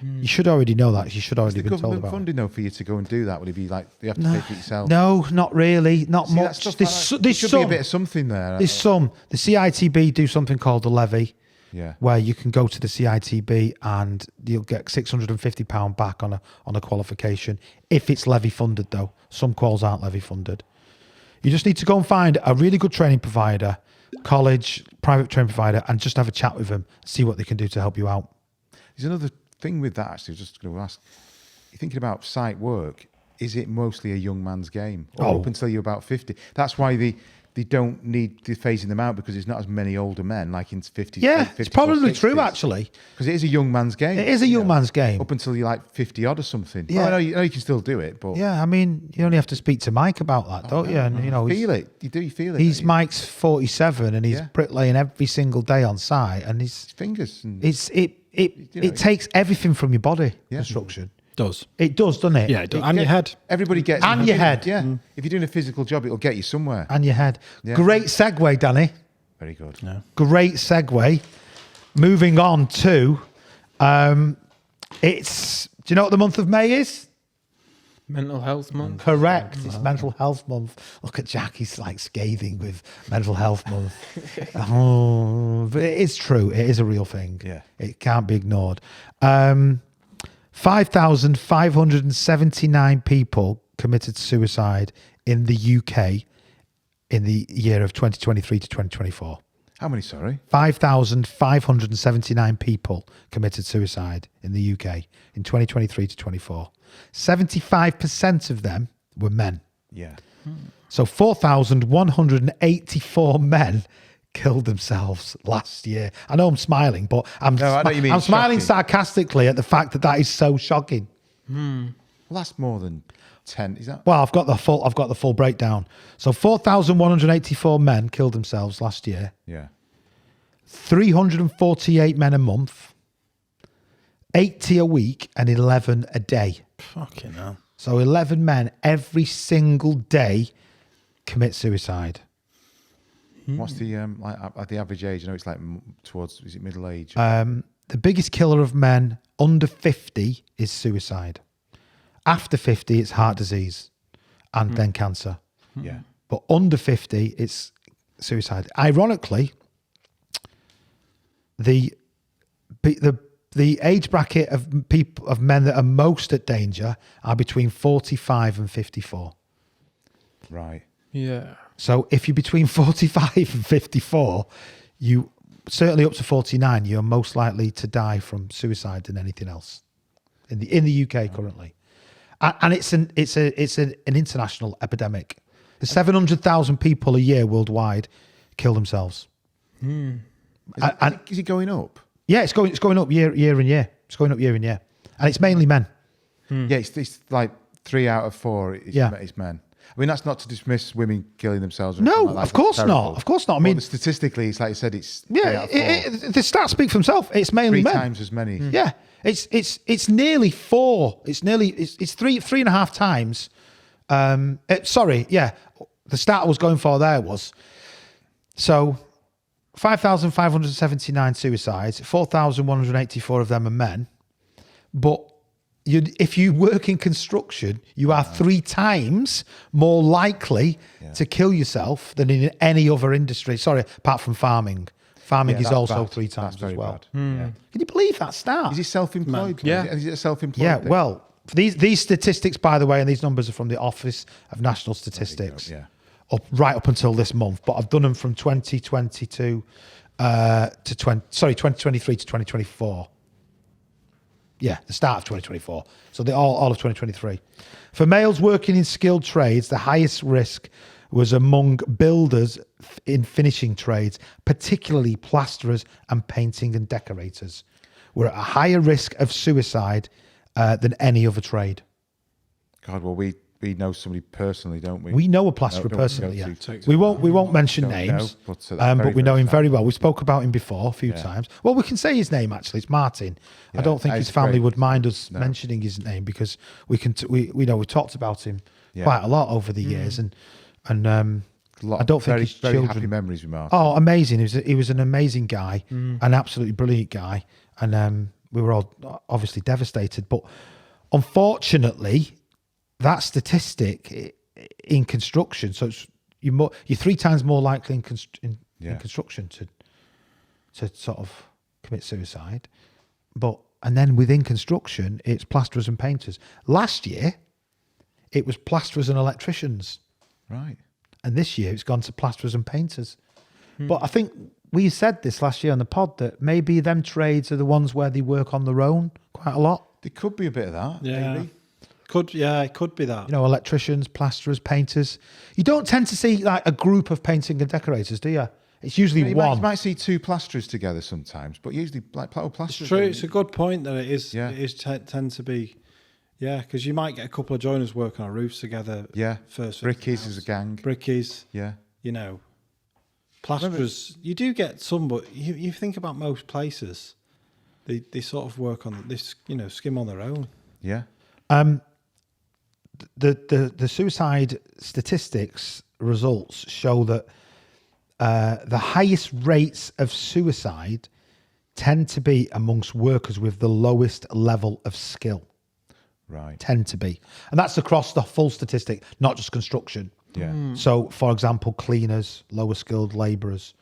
You should already know that. You should already been told Government about funding though for you to go and do that? Will it be like you have to pay for it yourself? No, not really. Not See, that much. stuff There's, like that, there's should some. be a bit of something there. There's some. The CITB do something called the levy, Yeah. where you can go to the CITB and you'll get £650 back on a qualification if it's levy funded. Though some quals aren't levy funded. You just need to go and find a really good training provider, college, private training provider, and just have a chat with them, see what they can do to help you out. There's another thing with that, actually. I was just going to ask. You're thinking about site work. Is it mostly a young man's game? Or up until you're about 50? That's why they don't need to phasing them out, because there's not as many older men like in 50s. Yeah, 50s it's probably or 60s. true, actually. Because it is a young man's game. It is a young man's game. Up until you're like 50 odd or something. Yeah. Oh, I know you can still do it, but Yeah, I mean, you only have to speak to Mike about that, don't you? And, you know, feel it. You feel it. he's don't you? Mike's 47 and he's Yeah. bricklaying every single day on site, and His fingers. And, it takes everything from your body. Yeah. Construction. Does. It does, doesn't it? Yeah, it does. And your head. everybody gets And your head. Yeah. If you're doing a physical job, it'll get you somewhere. And your head. Yeah. Great segue, Danny. Very good. Great segue. Moving on to, it's. Do you know what the month of May is? Mental health month. Correct. It's Mental Health Month. Look at Jack. He's like scathing with Mental Health Month. But it is true. It is a real thing. Yeah. It can't be ignored. 5,579 people committed suicide in the UK in the year of 2023 to 2024. How many, sorry? 5,579 people committed suicide in the UK in 2023 to 24. 75% of them were men. Yeah. So 4,184 men killed themselves last year. I know I'm smiling, but I know what you mean. I'm It's smiling shocking. sarcastically at the fact that is so shocking. Well, that's more than 10. Is that? Well, I've got the full breakdown. So 4,184 men killed themselves last year. Yeah. 348 men a month, 80 a week, and 11 a day. Fucking hell. So 11 men every single day commit suicide. What's the like at the average age? I know it's like towards, is it middle age? The biggest killer of men under 50 is suicide. After 50, it's heart disease and then cancer. Yeah. But under 50, it's suicide. Ironically, the age bracket of men that are most at danger are between 45 and 54. Right. Yeah. So if you're between 45 and 54, you certainly up to 49, you're most likely to die from suicide than anything else in the UK currently. And it's an international epidemic. There's 700,000 people a year worldwide kill themselves. Is it going up? Yeah, it's going up year and year. It's going up year and year, and it's mainly men. Yeah, it's like 3 out of 4 is men. I mean, that's not to dismiss women killing themselves. Or No, anything like that. of course That's not. terrible. Of course not. I But mean, statistically, it's like you said, it's 3 yeah, out of 4. the stats speak for themselves. It's mainly 3 men. times as many. Yeah, it's nearly 4. It's three and a half times. Sorry, yeah. The stat I was going for there was 5,579 suicides. 4,184 of them are men, but if you work in construction, you are 3 times more likely to kill yourself than in any other industry. Sorry, apart from farming. Farming is that's also bad. 3 times That's very as well. bad. Yeah. Can you believe that stat? Is he self-employed? Yeah. Is it a self-employed? Yeah, thing? well, these statistics, by the way, and these numbers are from the Office of National Statistics, yeah. right up until this month. But I've done them from 2022 to 2023 to 2024. Yeah, the start of 2024. So all of 2023. For males working in skilled trades, the highest risk was among builders in finishing trades, particularly plasterers and painting and decorators, were at a higher risk of suicide than any other trade. God, well, we know somebody personally, don't we? We know a plasterer Don't personally, go yeah. too- We won't mention Don't names, know, but, that's but very, we know very him sad. very well. We spoke about him before a few times. Well, we can say his name actually. It's Martin. I don't think he's his family great. would mind us mentioning his name because we know we've talked about him quite a lot over the years, and And A lot I don't of think very, his very children. happy memories with Mark. Oh, amazing! He was an amazing guy, an absolutely brilliant guy, and we were all obviously devastated. But unfortunately, that statistic in construction, so you're 3 times more likely in construction to sort of commit suicide. And then within construction, it's plasterers and painters. Last year, it was plasterers and electricians. Right. And this year it's gone to plasterers and painters. But I think we said this last year on the pod that maybe them trades are the ones where they work on their own quite a lot. There could be a bit of that, Yeah. maybe. It could be that. You know, electricians, plasterers, painters. You don't tend to see like a group of painting and decorators, do you? It's usually You one. might see 2 plasterers together sometimes, but usually like plasterers. It's true. It's a good point that it is. Yeah. It is tend to be. Yeah, because you might get a couple of joiners working on roofs together. Yeah. First. Brickies as a gang. Brickies. Yeah. You know, plasterers. You do get some, but you think about most places, they sort of work on this. You know, skim on their own. Yeah. The suicide statistics results show that the highest rates of suicide tend to be amongst workers with the lowest level of skill. Right. Tend to be. And that's across the full statistic, not just construction. Yeah. So, for example, cleaners, lower skilled labourers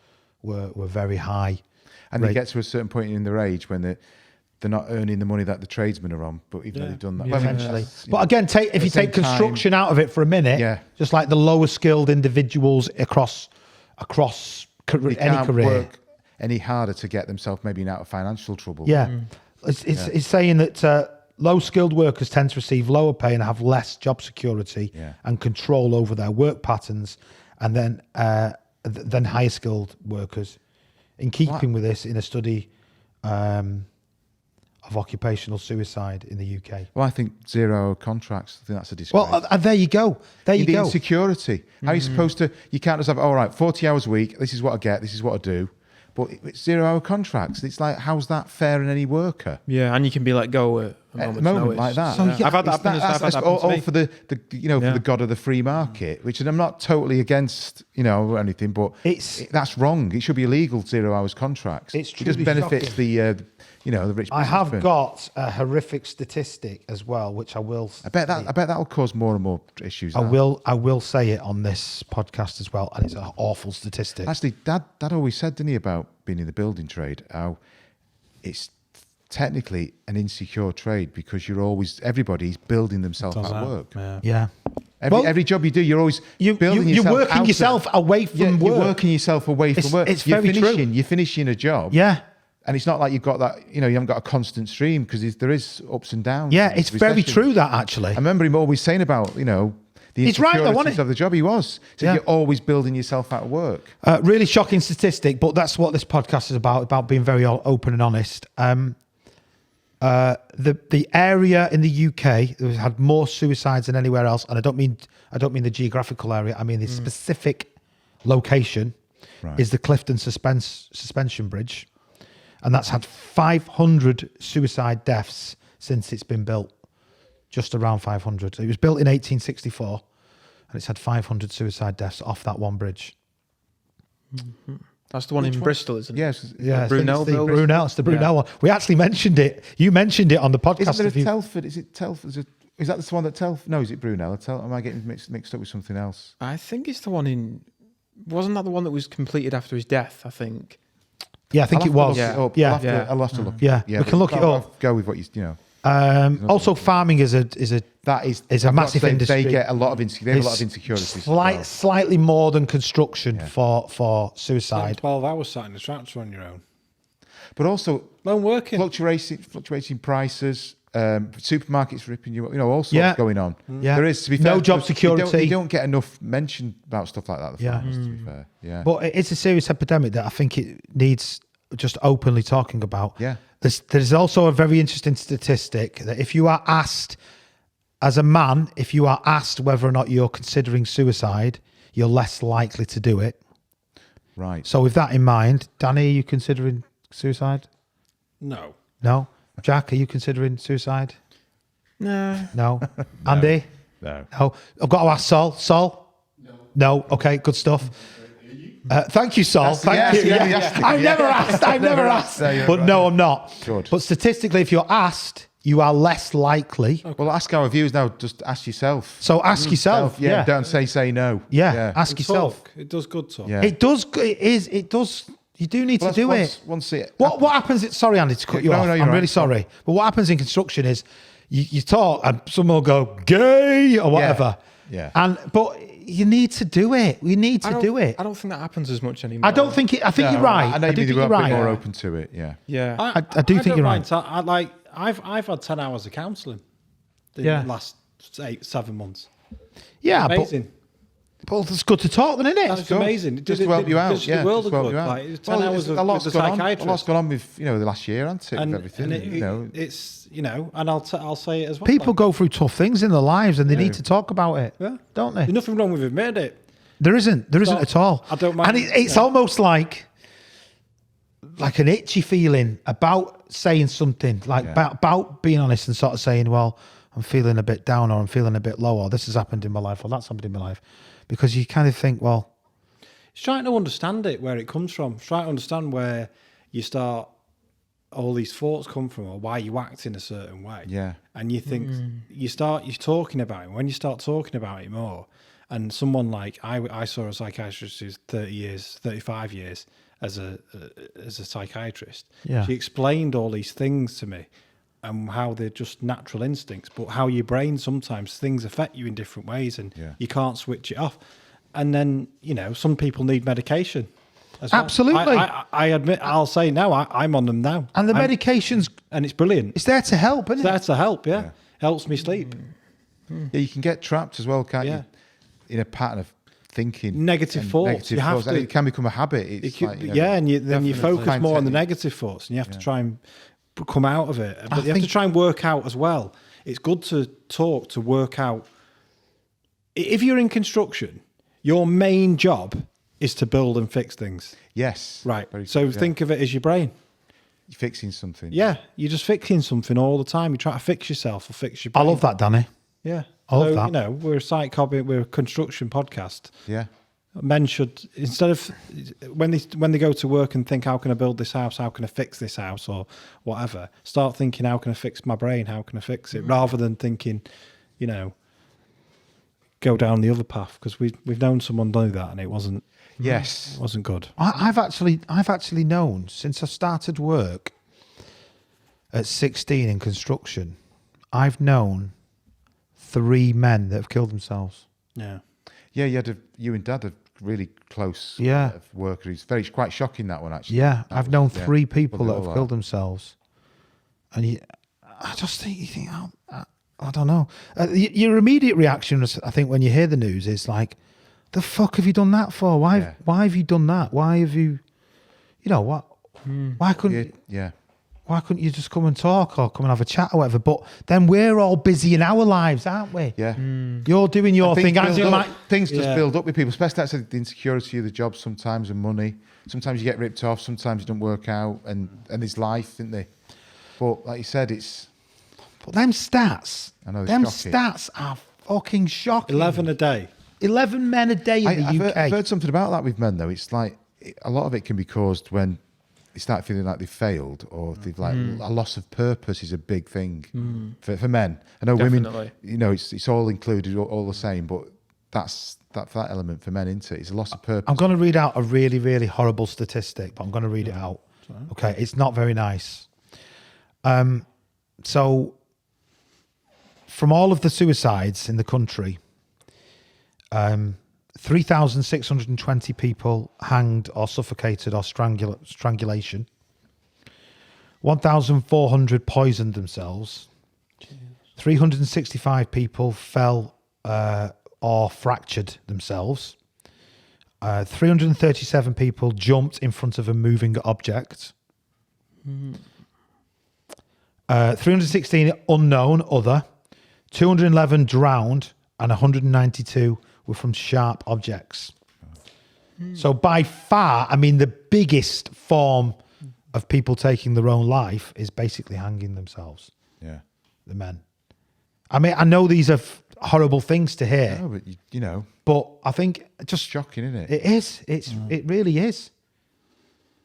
were very high. And they get to a certain point in their age when they're not earning the money that the tradesmen are on, but even though they've done that. Well, I mean, eventually. you But know, again, if you the take same time- construction out of it for a minute, Yeah. just like the lower skilled individuals across they any can't career. work any harder to get themselves maybe out of financial trouble. Yeah. It's saying that low skilled workers tend to receive lower pay and have less job security Yeah. and control over their work patterns and then than higher skilled workers. In keeping with this, in a study of occupational suicide in the UK. Well, I think 0 contracts. I think that's a disgrace. Well, there you go. There you the go. insecurity. How are you supposed to? You can't just have, all right, 40 hours a week. This is what I get. This is what I do. But it's 0-hour contracts. It's like, how's that fair in any worker? Yeah, and you can be let go at a At moment's the moment notice. like that. So, yeah, I've had that It's happen. I've had that happen all, to me. all for the for Yeah. the god of the free market, which and I'm not totally against or anything, but that's wrong. It should be illegal 0 hours contracts. It's it just truly benefits shocking. the rich. I have businessmen. got a horrific statistic as well, which I will. I bet that'll cause more and more issues. I will say it on this podcast as well, and it's an awful statistic. Actually, Dad always said, didn't he, about being in the building trade, how it's technically an insecure trade because everybody's building themselves at work. Yeah. Every job you do, you're always You're building yourself working out of- yourself away from You're work. working yourself away from work. It's you're very true. You're finishing a job. Yeah. And it's not like you've got that, you haven't got a constant stream because there is ups and downs. Yeah, and it's very recession. true that actually. I remember him always saying about, the He's right though, insecurities wasn't he? of the job. He was. So Yeah. you're always building yourself out of work. Really shocking statistic, but that's what this podcast is about being very open and honest. The area in the UK that has had more suicides than anywhere else, and I don't mean the geographical area, I mean the specific location, Right. is the Clifton Suspension Bridge. And that's had 500 suicide deaths since it's been built. Just around 500. It was built in 1864 and it's had 500 suicide deaths off that one bridge. That's the one in Bristol, isn't it? Yes. Yeah, it's the Brunel It's the Brunel one. We actually mentioned it. You mentioned it on the podcast. Isn't there a Telford? Is it Telford? Is that the one that Telford? No, is it Brunel? Am I getting mixed up with something else? I think it's the one in. Wasn't that the one that was completed after his death? I think. Yeah, I think it was. Yeah. Yeah. I'll have to look. Yeah, we can look it I'll up. Go with what you. Also, farming is a That is It's a I've got to massive say, industry. They get a lot of insecurities. as well. Slightly more than construction for suicide. 12 hours sat in the tractor on your own. But also Lone working. fluctuating prices. Supermarkets ripping you, all sorts Yeah. going on. Yeah. There is, to be fair, No job you security. You don't get enough mention about stuff like that. The Yeah. farmers, to be fair. Yeah. But it's a serious epidemic that I think it needs just openly talking about. Yeah. There's also a very interesting statistic that if you are asked, as a man, if you are asked whether or not you're considering suicide, you're less likely to do it. Right. So with that in mind, Danny, are you considering suicide? No. No? Jack, are you considering suicide? No. No. Andy? No. No. I've got to ask Sol. Sol? No. Okay, good stuff. Thank you, Saul. Thank yes, you. yeah, Yeah. yes. I've never asked. I've never asked. No, you're But right. no, I'm not. Good. But statistically, if you're asked, you are less likely. Well, ask our viewers now. Just ask yourself. So ask yourself. Yeah, Yeah. don't say no. Yeah. Ask yourself. Talk. It does good talk. Yeah. It does. It is. It does. You do need to do it. Once it. What happens? Sorry, Andy, to cut you No, off. no, I'm you're really right. sorry. But what happens in construction is you talk and someone will go gay or whatever. Yeah. But you need to do it. We need to do it. I don't think that happens as much anymore. I don't think it. I think No, you're right. I know I do you'd be think a you're bit more right. open to it. Yeah. Yeah. I do think don't you're mind. right. I've had 10 hours of counselling in Yeah. the last 7 months. Yeah, Amazing. but it's good to talk, then, isn't it? That's amazing. Just to help you out. Does Yeah. the world just of to help good. you out. Like, it's 10 Well, hours a with lot's the gone on. A psychiatrist. lot's gone on with the last year, hasn't it? and, with everything. and it's and I'll say it as well. People like, go through tough things in their lives, and they need to talk about it, Yeah. don't they? There's nothing wrong with admitting it. There isn't. There isn't So, at all. I don't mind, And it's almost like an itchy feeling about saying something, like about being honest and sort of saying, well, I'm feeling a bit down, or I'm feeling a bit low, or this has happened in my life, or that's happened in my life. Because you kind of think, well, It's trying to understand it, where it comes from. It's trying to understand where you start, all these thoughts come from, or why you act in a certain way. Yeah. And you think, you're talking about it. When you start talking about it more, and someone like, I saw a psychiatrist who's 35 years as a psychiatrist. Yeah. She explained all these things to me, and how they're just natural instincts, but how your brain, sometimes things affect you in different ways, and you can't switch it off. And then, some people need medication as well. Absolutely. I admit, I'll say now, I'm on them now. and the medication's, And it's brilliant. it's there to help, isn't It's there it? to help, yeah. Helps me sleep. Yeah, you can get trapped as well, can't Yeah. you? In a pattern of thinking. Negative and thoughts. Negative You have thoughts. And to- it can become a habit. It's It could- like, and then you definitely. focus more on the Time-taking. negative thoughts, and you have to try and come out of it. But you have think- to try and work out as well. It's good to talk, to work out. If you're in construction, your main job is to build and fix things. Yes. Right. Very So good, yeah. think of it as your brain. You're fixing something. Yeah. You're just fixing something all the time. You try to fix yourself or fix your I brain. love that, Danny. Yeah. I love that. We're a site copy, we're a construction podcast. Yeah. Men should, instead of when they go to work and think, how can I build this house? How can I fix this house or whatever? Start thinking, how can I fix my brain? How can I fix it? Rather than thinking, go down the other path, because we've known someone do that and it wasn't Yes. good. I've actually known since I started work at 16 in construction. I've known 3 men that have killed themselves. Yeah. Yeah, you and Dad are really close. Yeah. Worker. It's quite shocking, that one, actually. Yeah, That I've was- known yeah. 3 people Well, that they have all killed are. themselves, and I just think I don't know. Your immediate reaction, I think, when you hear the news is like, "The fuck have you done that for? Why? Yeah. Why have you done that? Why have you? What? Why couldn't? Yeah. Why couldn't you just come and talk or come and have a chat or whatever?" But then we're all busy in our lives, aren't we? Yeah. You're doing your thing. I'm build doing up- my. things just Yeah. build up with people, especially that's the insecurity of the job sometimes, and money. Sometimes you get ripped off, sometimes it don't work out, and there's life, isn't there? But like you said, it's But them stats, I know, it's them shocking. stats are fucking shocking. 11 a day. 11 men a day in the UK. I've heard something about that with men though. It's like a lot of it can be caused when they start feeling like they've failed, or they've like a loss of purpose is a big thing for men. I know Definitely. women, it's all included, all the same, but that's that element for men, isn't it? It's a loss of purpose. I'm going to read out a really, really horrible statistic, but I'm going to read it out. Okay, it's not very nice. So, from all of the suicides in the country, 3,620 people hanged or suffocated or strangulation. 1,400 poisoned themselves. 365 people fell or fractured themselves. 337 people jumped in front of a moving object. 316 unknown, other. 211 drowned, and 192 were from sharp objects. So by far, the biggest form of people taking their own life is basically hanging themselves, Yeah. the men. I know these are horrible things to hear. No, but you know, But I think just shocking, isn't it? it is. It really is.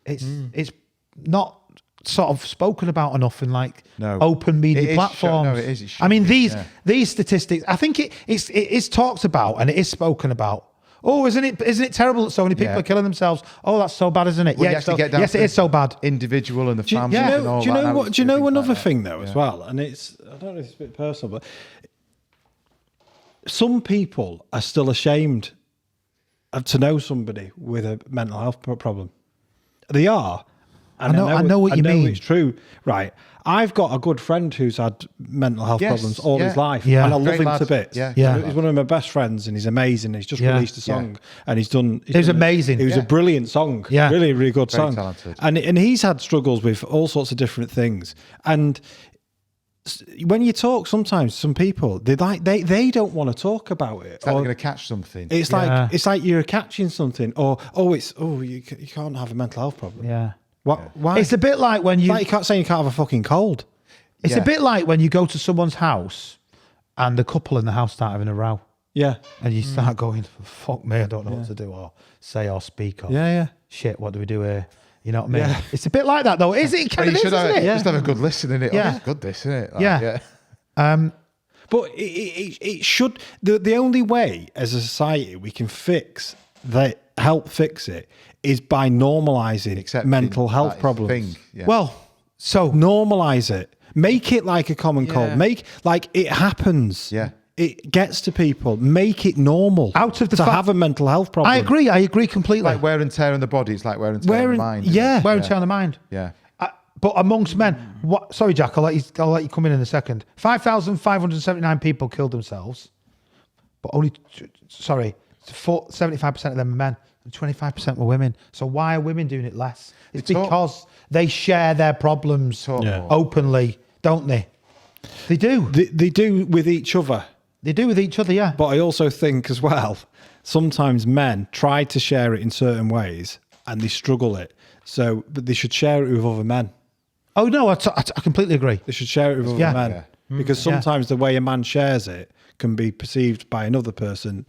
It's not sort of spoken about enough in like No. open It media is platforms. no, it is. It I mean, should be, these statistics. I think it is talked about and it is spoken about. Oh, isn't it terrible that so many people Yeah. are killing themselves? Oh, that's so bad, isn't it? Well, you Yeah, have to get down yes, to it is so bad. Individual and the Do you, family do you know, and all do you that. know Now what? it's Do you know things like another that. thing though as well? And it's I don't know if it's a bit personal, but some people are still ashamed to know somebody with a mental health problem. They are. And I know what you mean. It's true, right? I've got a good friend who's had mental health Yes, problems all his yeah. life, Yeah. and I love Great him lad. to bits. Yeah. Yeah. He's one of my best friends, and he's amazing. He's just Yeah. released a song, and he's done. It was amazing. It was a Yeah. brilliant song. Yeah. Really, really good Very song. talented. And he's had struggles with all sorts of different things. And when you talk, sometimes some people they don't want to talk about it. It's like Or- they're going to catch something. it's Yeah. like you're catching something, or you can't have a mental health problem. Yeah. What? Why? It's a bit like when It's you. like you can't say you can't have a fucking cold. It's Yeah. a bit like when you go to someone's house, and the couple in the house start having a row, Yeah, and you start going, "Fuck me, I don't know what to do or say or speak or yeah. shit. What do we do here?" You know what I mean? Yeah. It's a bit like that though. Is it? Kind you of is, should have, isn't it? just have a good listen in it. Yeah. Oh, it's good, this, isn't it? Like, Yeah. But it should. The only way as a society we can help fix it is by normalizing Accepting mental that health is problems. thing, yeah. Well, so Normalize it. Make it like a common Yeah. cold. Make like it happens. Yeah. It gets to people. Make it normal Out of the to fa- have a mental health problem. I agree completely. Like wear and tear on the body. It's like wear and tear on the mind. isn't yeah. it? Wear and tear on the mind. Yeah. But amongst men, what? Sorry, Jack. I'll let you come in a second. 5,579 people killed themselves, but only 75% of them are men, and 25% were women. So why are women doing it less? It's They talk- because they share their problems Talk Yeah. more. openly, don't they? They do. They do with each other. They do with each other. Yeah. But I also think as well, sometimes men try to share it in certain ways and they struggle it. So, but they should share it with other men. Oh no, I completely agree. They should share it with other Yeah. men. Yeah. Because Yeah. sometimes the way a man shares it can be perceived by another person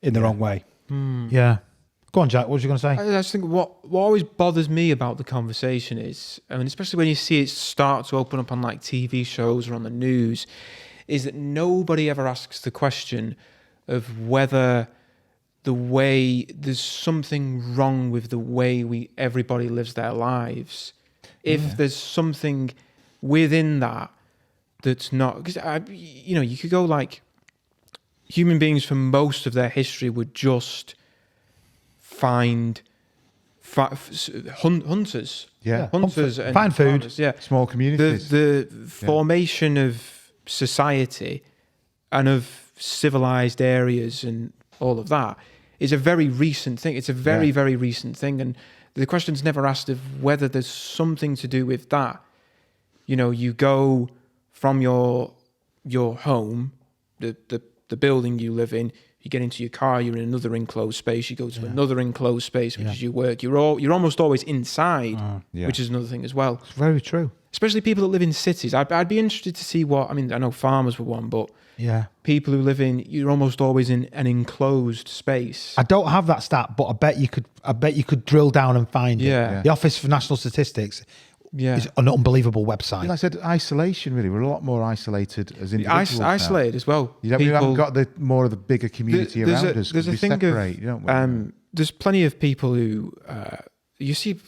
in the wrong way. Yeah. Go on, Jack. What was you going to say? I just think what always bothers me about the conversation is, I mean, especially when you see it start to open up on like TV shows or on the news, is that nobody ever asks the question of whether there's something wrong with the way everybody lives their lives. If there's something within that that's not, because you could go like human beings for most of their history would just find hunters, Yeah. hunters, and Find food. farmers, yeah. Small communities. The formation of society and of civilized areas and all of that is a very recent thing. It's a very, Yeah. very recent thing, and the question's never asked of whether there's something to do with that. You know, you go from your home, the building you live in, you get into your car, you're in another enclosed space, you go to another enclosed space, which is your work. You're almost always inside, Yeah. which is another thing as well. It's very true. Especially people that live in cities. I'd be interested to see I know farmers were one, but Yeah. people who live you're almost always in an enclosed space. I don't have that stat, but I bet you could drill down and find Yeah. it. The Office for National Statistics Yeah. is an unbelievable website. Like I said, isolation. Really, we're a lot more isolated as individuals. now. Isolated as well. We haven't got the more of the bigger community There's around a- us. 'cause there's a we thing of, separate, don't we? there's plenty of people who you see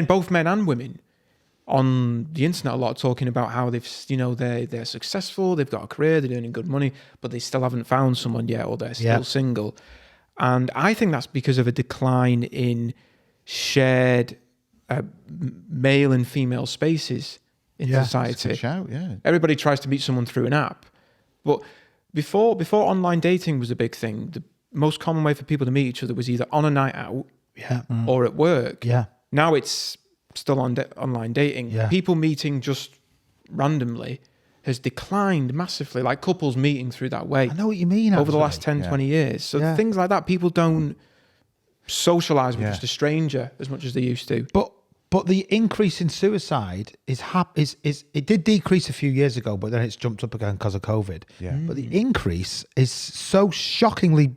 both men and women on the internet a lot talking about how they're successful, they've got a career, they're earning good money, but they still haven't found someone yet, or they're still single. And I think that's because of a decline in shared male and female spaces in Yeah. society. That's a good shout, yeah. Everybody tries to meet someone through an app, but before online dating was a big thing, the most common way for people to meet each other was either on a night out Yeah. or at work. Yeah. Now it's still on online dating. Yeah. People meeting just randomly has declined massively, like couples meeting through that way I know what you mean. over the actually. last 10, Yeah. 20 years. So Yeah. things like that, people don't socialize with Yeah. just a stranger as much as they used to. But But the increase in suicide is it did decrease a few years ago, but then it's jumped up again because of COVID. Yeah. But the increase is so shockingly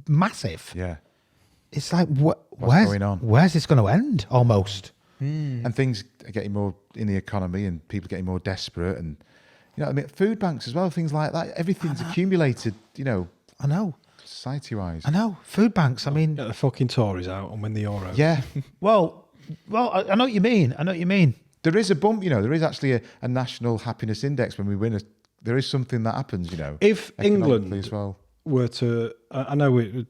massive. Yeah. It's like, where's going on? Where's this going to end? Almost. And things are getting more in the economy, and people getting more desperate, and I mean, food banks as well, things like that. Everything's accumulated. I know. Society-wise. I know. Food banks. I mean, Get the fucking Tories out and win the Euros. Yeah. well, I know what you mean. I know what you mean. There is a bump. There is actually a national happiness index when we win. There is something that happens. If economically England as well. were to, I know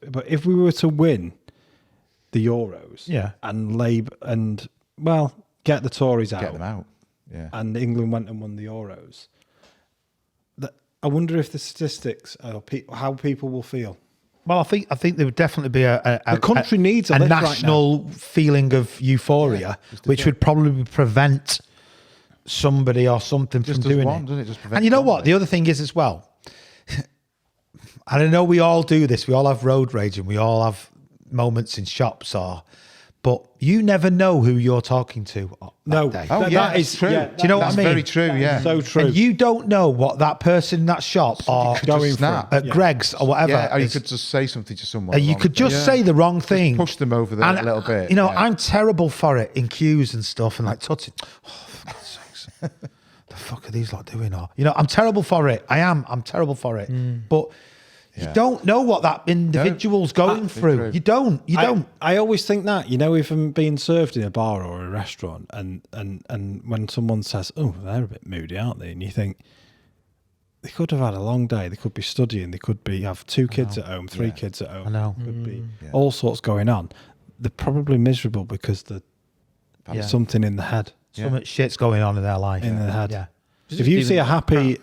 but if we were to win the Euros, and Labour and get the Tories out, Get them out. Yeah. and England went and won the Euros, I wonder if the statistics are how people will feel. Well, I think there would definitely be the country needs a lift right national feeling of euphoria, which would probably prevent somebody or something Just from does doing one, it. doesn't it? Just prevent And you know one, what? like- The other thing is as well. And I know we all do this. We all have road rage, and we all have moments in shops, but you never know who you're talking to. No. that day. Oh, That- yeah, that it's is- true. yeah, Do you know what I That's mean? very true, yeah. So true. And you don't know what that person in that shop or could just going snap. at Greg's or whatever. Yeah, or you is- could just say something to someone. and you wrong. could just Yeah. say the wrong thing. push them over there And, a little bit. You know, yeah. I'm terrible for it in queues and stuff, and like touching. Oh, for God's sakes. The fuck are these lot doing? Or I'm terrible for it. I'm terrible for it. But you don't know what that individual's going through. true. You don't. You don't. I always think that, if I'm being served in a bar or a restaurant and when someone says, oh, they're a bit moody, aren't they? And you think, they could have had a long day. They could be studying. They could have 2 kids at home, 3 kids at home. I know. Could be all sorts going on. They're probably miserable because there's something in the head. So much shit's going on in their life. In their head. Yeah. If you see a happy,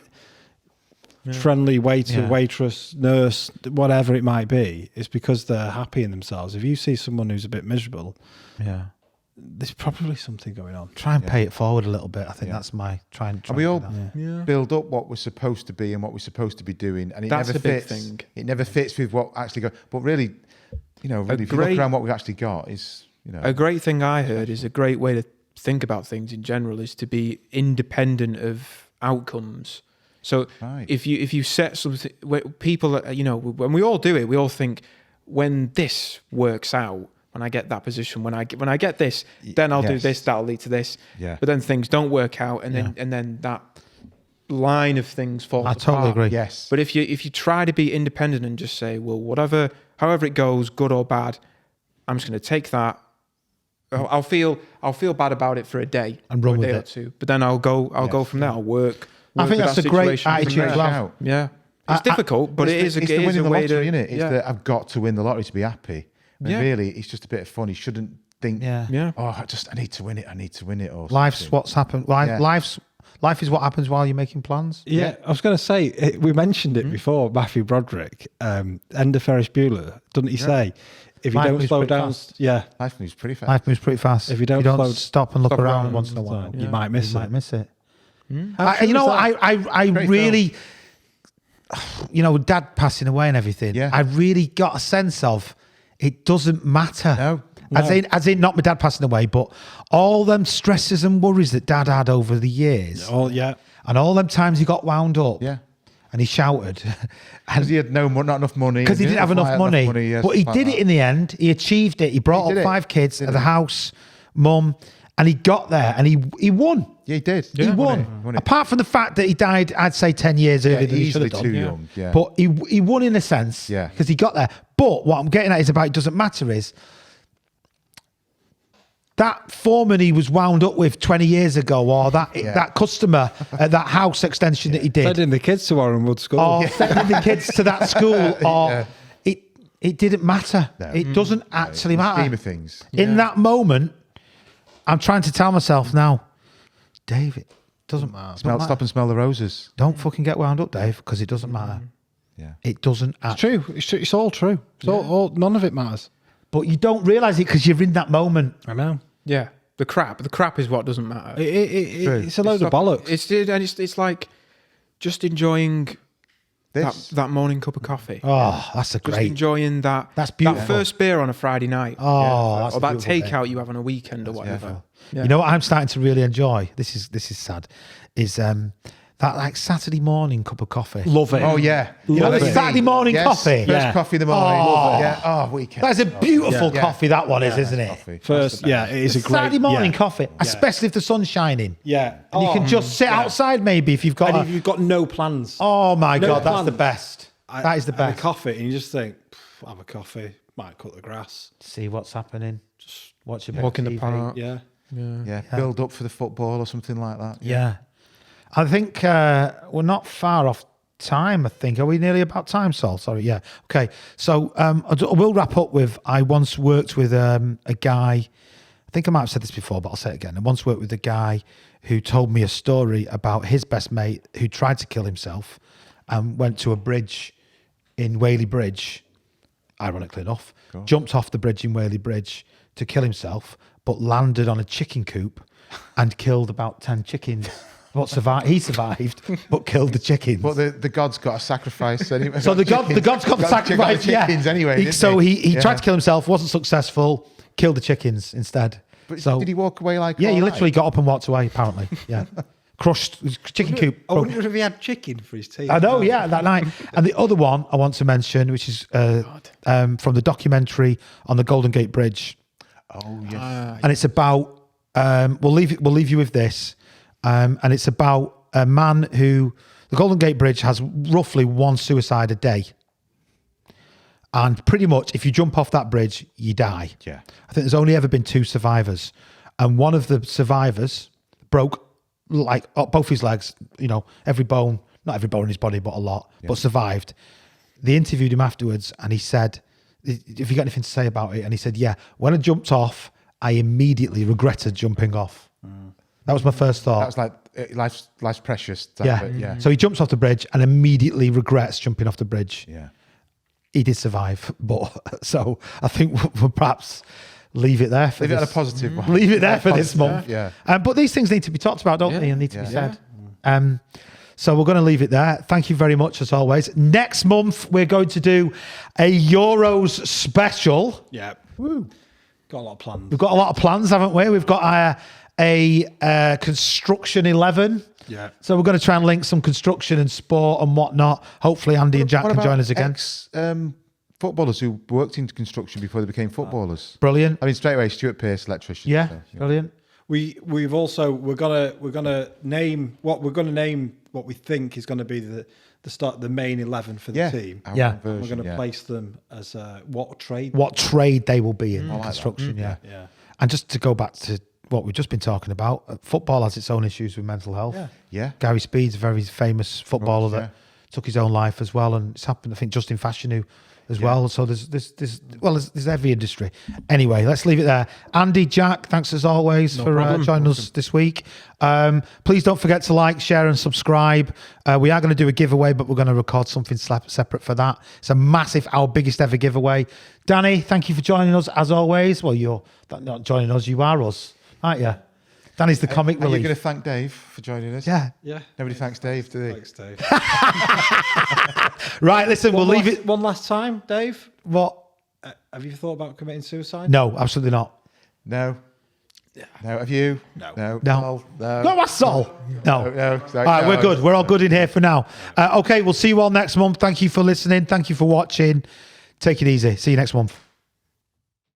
friendly waiter, waitress, nurse, whatever it might be, it's because they're happy in themselves. If you see someone who's a bit miserable, Yeah. there's probably something going on. Try and pay it forward a little bit. I think that's my try and And we all that. build up what we're supposed to be and what we're supposed to be doing, and it That's never a big fits. thing. It never fits with what actually goes. But really, really, if you look around what we've actually got, is A great thing I heard is a great way to think about things in general is to be independent of outcomes. So Right. if you set something, people, when we all do it, we all think, when this works out, when I get that position, when I get this, then I'll do Yes. this. That'll lead to this. Yeah. But then things don't work out, and then that line of things falls I totally apart. agree. yes. But if you try to be independent and just say, well, however it goes, good or bad, I'm just going to take that. I'll feel bad about it for a day And run or a with day it. or two, but then I'll go from there. I'll work. I think with that's that a great situation from attitude there. as well. Out. Yeah, it's difficult, but it is it's a winning the way lottery, to. innit? It's that I've got to win the lottery to be happy. And Yeah. really, it's just a bit of fun. You shouldn't think, Yeah. oh, I need to win it. I need to win it. Or Life's something. what's happened. Life is what happens while you're making plans. Yeah, I was going to say, we mentioned it before, Matthew Broderick, end of Ferris Bueller, doesn't he say, if you Life don't moves slow pretty down, fast. Life moves pretty fast. Life moves pretty fast. If you don't slow- stop and look stop around around once in a while, you might miss you it. might miss it. How true You know, is that? I Great really, with Dad passing away and everything, Yeah. I really got a sense of it doesn't matter. No. As in, not my dad passing away, but all them stresses and worries that Dad had over the years, Oh, yeah. and all them times he got wound up, Yeah. and he shouted, Because he had not enough money. because he didn't have enough money. yeah, But he stuff did like it in the end. He achieved it. He brought He did up it. 5 kids Did at the it. house, mum, and he got there, and he won. Yeah, he did. He won. Won it. Apart from the fact that he died, I'd say 10 years earlier than he should easily have too done. young. Yeah. But he won in a sense, Yeah. because he got there. But what I'm getting at is about it doesn't matter is that foreman he was wound up with 20 years ago, or that customer at that house extension that he did, Sending the kids to Warrenwood School. or sending the kids to that school, or it didn't matter. No. It doesn't actually In the matter. scheme of things. In that moment, I'm trying to tell myself now, David, doesn't matter. Stop and smell the roses. Don't fucking get wound up, Dave, because it doesn't matter. Yeah. It doesn't It's actually. true. It's all true. It's all none of it matters. But you don't realise it because you're in that moment. I know. Yeah, the crap is what doesn't matter. It's a load of bollocks. It's like just enjoying That morning cup of coffee. Oh, that's a Just great. enjoying that. That's beautiful. That first beer on a Friday night. Oh, that's or a that beautiful takeout thing. you have on a weekend or whatever. Yeah. You know what I'm starting to really enjoy? This is sad. Is that like Saturday morning cup of coffee? Love it. Oh yeah, You know, Love the it. Saturday morning Yes, coffee. First coffee in the morning. Oh. Yeah. Oh, weekend. That's a beautiful Yeah. coffee. That one is, isn't it? Coffee. First, yeah, it is a great Saturday morning yeah. coffee, especially if the sun's shining. Yeah, And you can just sit outside maybe if you've got. And if you've got no plans. Oh my No god, that's plans. the best. That is the Have a best. coffee, and you just think, have a coffee, might cut the grass. See what's happening. Just watch a bit Walk of in the TV. park. Yeah. Yeah, build up for the football or something like that. Yeah. I think we're not far off time, I think. Are we nearly about time, Sol? Sorry, yeah. Okay. So I will wrap up with, I once worked with a guy, I think I might have said this before, but I'll say it again. I once worked with a guy who told me a story about his best mate who tried to kill himself and went to a bridge in Whaley Bridge, ironically enough, jumped off the bridge in Whaley Bridge to kill himself, but landed on a chicken coop and killed about 10 chickens. He survived, but killed the chickens. But the gods got a sacrifice anyway. So the gods got the sacrifice. Chickens anyway. He didn't tried to kill himself, wasn't successful, killed the chickens instead. But So did he walk away like? yeah, he all literally right? got up and walked away. Apparently, yeah, crushed chicken coop. I wonder if he had chicken for his tea. I know, yeah, that night. And the other one I want to mention, which is from the documentary on the Golden Gate Bridge, Oh yes. and it's about. We'll leave you with this, and it's about a man who the Golden Gate Bridge has roughly one suicide a day, and pretty much if you jump off that bridge, you die. Yeah. I think there's only ever been 2 survivors, and one of the survivors broke like both his legs, every bone, not every bone in his body, but a lot, but survived. They interviewed him afterwards, and he said, "Have you got anything to say about it?" And he said, "Yeah, when I jumped off, I immediately regretted jumping off." That was my first thought. That was like life's precious. Yeah. Yeah. So he jumps off the bridge and immediately regrets jumping off the bridge. Yeah. He did survive, but so I think we'll perhaps leave it there for Leave it this. on a positive one. Leave it there for this month. Yeah. But these things need to be talked about, don't Yeah. they? And need to be Yeah. said. So we're going to leave it there. Thank you very much, as always. Next month, we're going to do a Euros special. Yeah. Woo. Got a lot of plans. We've got a lot of plans, haven't we? We've got a construction 11. Yeah. So we're going to try and link some construction and sport and whatnot. Hopefully Andy and Jack What can about join us again. Footballers who worked in construction before they became footballers. Brilliant. I mean, straight away, Stuart Pearce, electrician. Yeah, so, brilliant. We've also we're gonna name what we think is going to be the main 11 for the Yeah. team. Our Yeah. version, We're going to yeah. place them as what trade. What trade they will be in like that. construction, yeah. Yeah. And just to go back to what we've just been talking about, football has its own issues with mental health. Yeah. Yeah. Gary Speed's a very famous footballer Yeah. that took his own life as well, and it's happened. I think Justin Fashanu as well. So there's every industry. Anyway, let's leave it there. Andy, Jack, thanks as always for joining us this week. Please don't forget to like, share, and subscribe. We are going to do a giveaway, but we're going to record something separate for that. It's a massive, our biggest ever giveaway. Danny, thank you for joining us as always. Well, you're not joining us; you are us, aren't you? Danny's the comic Are you relief. going to thank Dave for joining us? Yeah. Yeah. Nobody thanks Dave, do they? Thanks, Dave. Right. Listen, we'll leave it. One last time, Dave. What? Have you thought about committing suicide? No, absolutely not. No. No. Have you? No. No. No. Paul? No. No, that's all. No. No. All right, we're good. We're all good in here for now. Okay, we'll see you all next month. Thank you for listening. Thank you for watching. Take it easy. See you next month.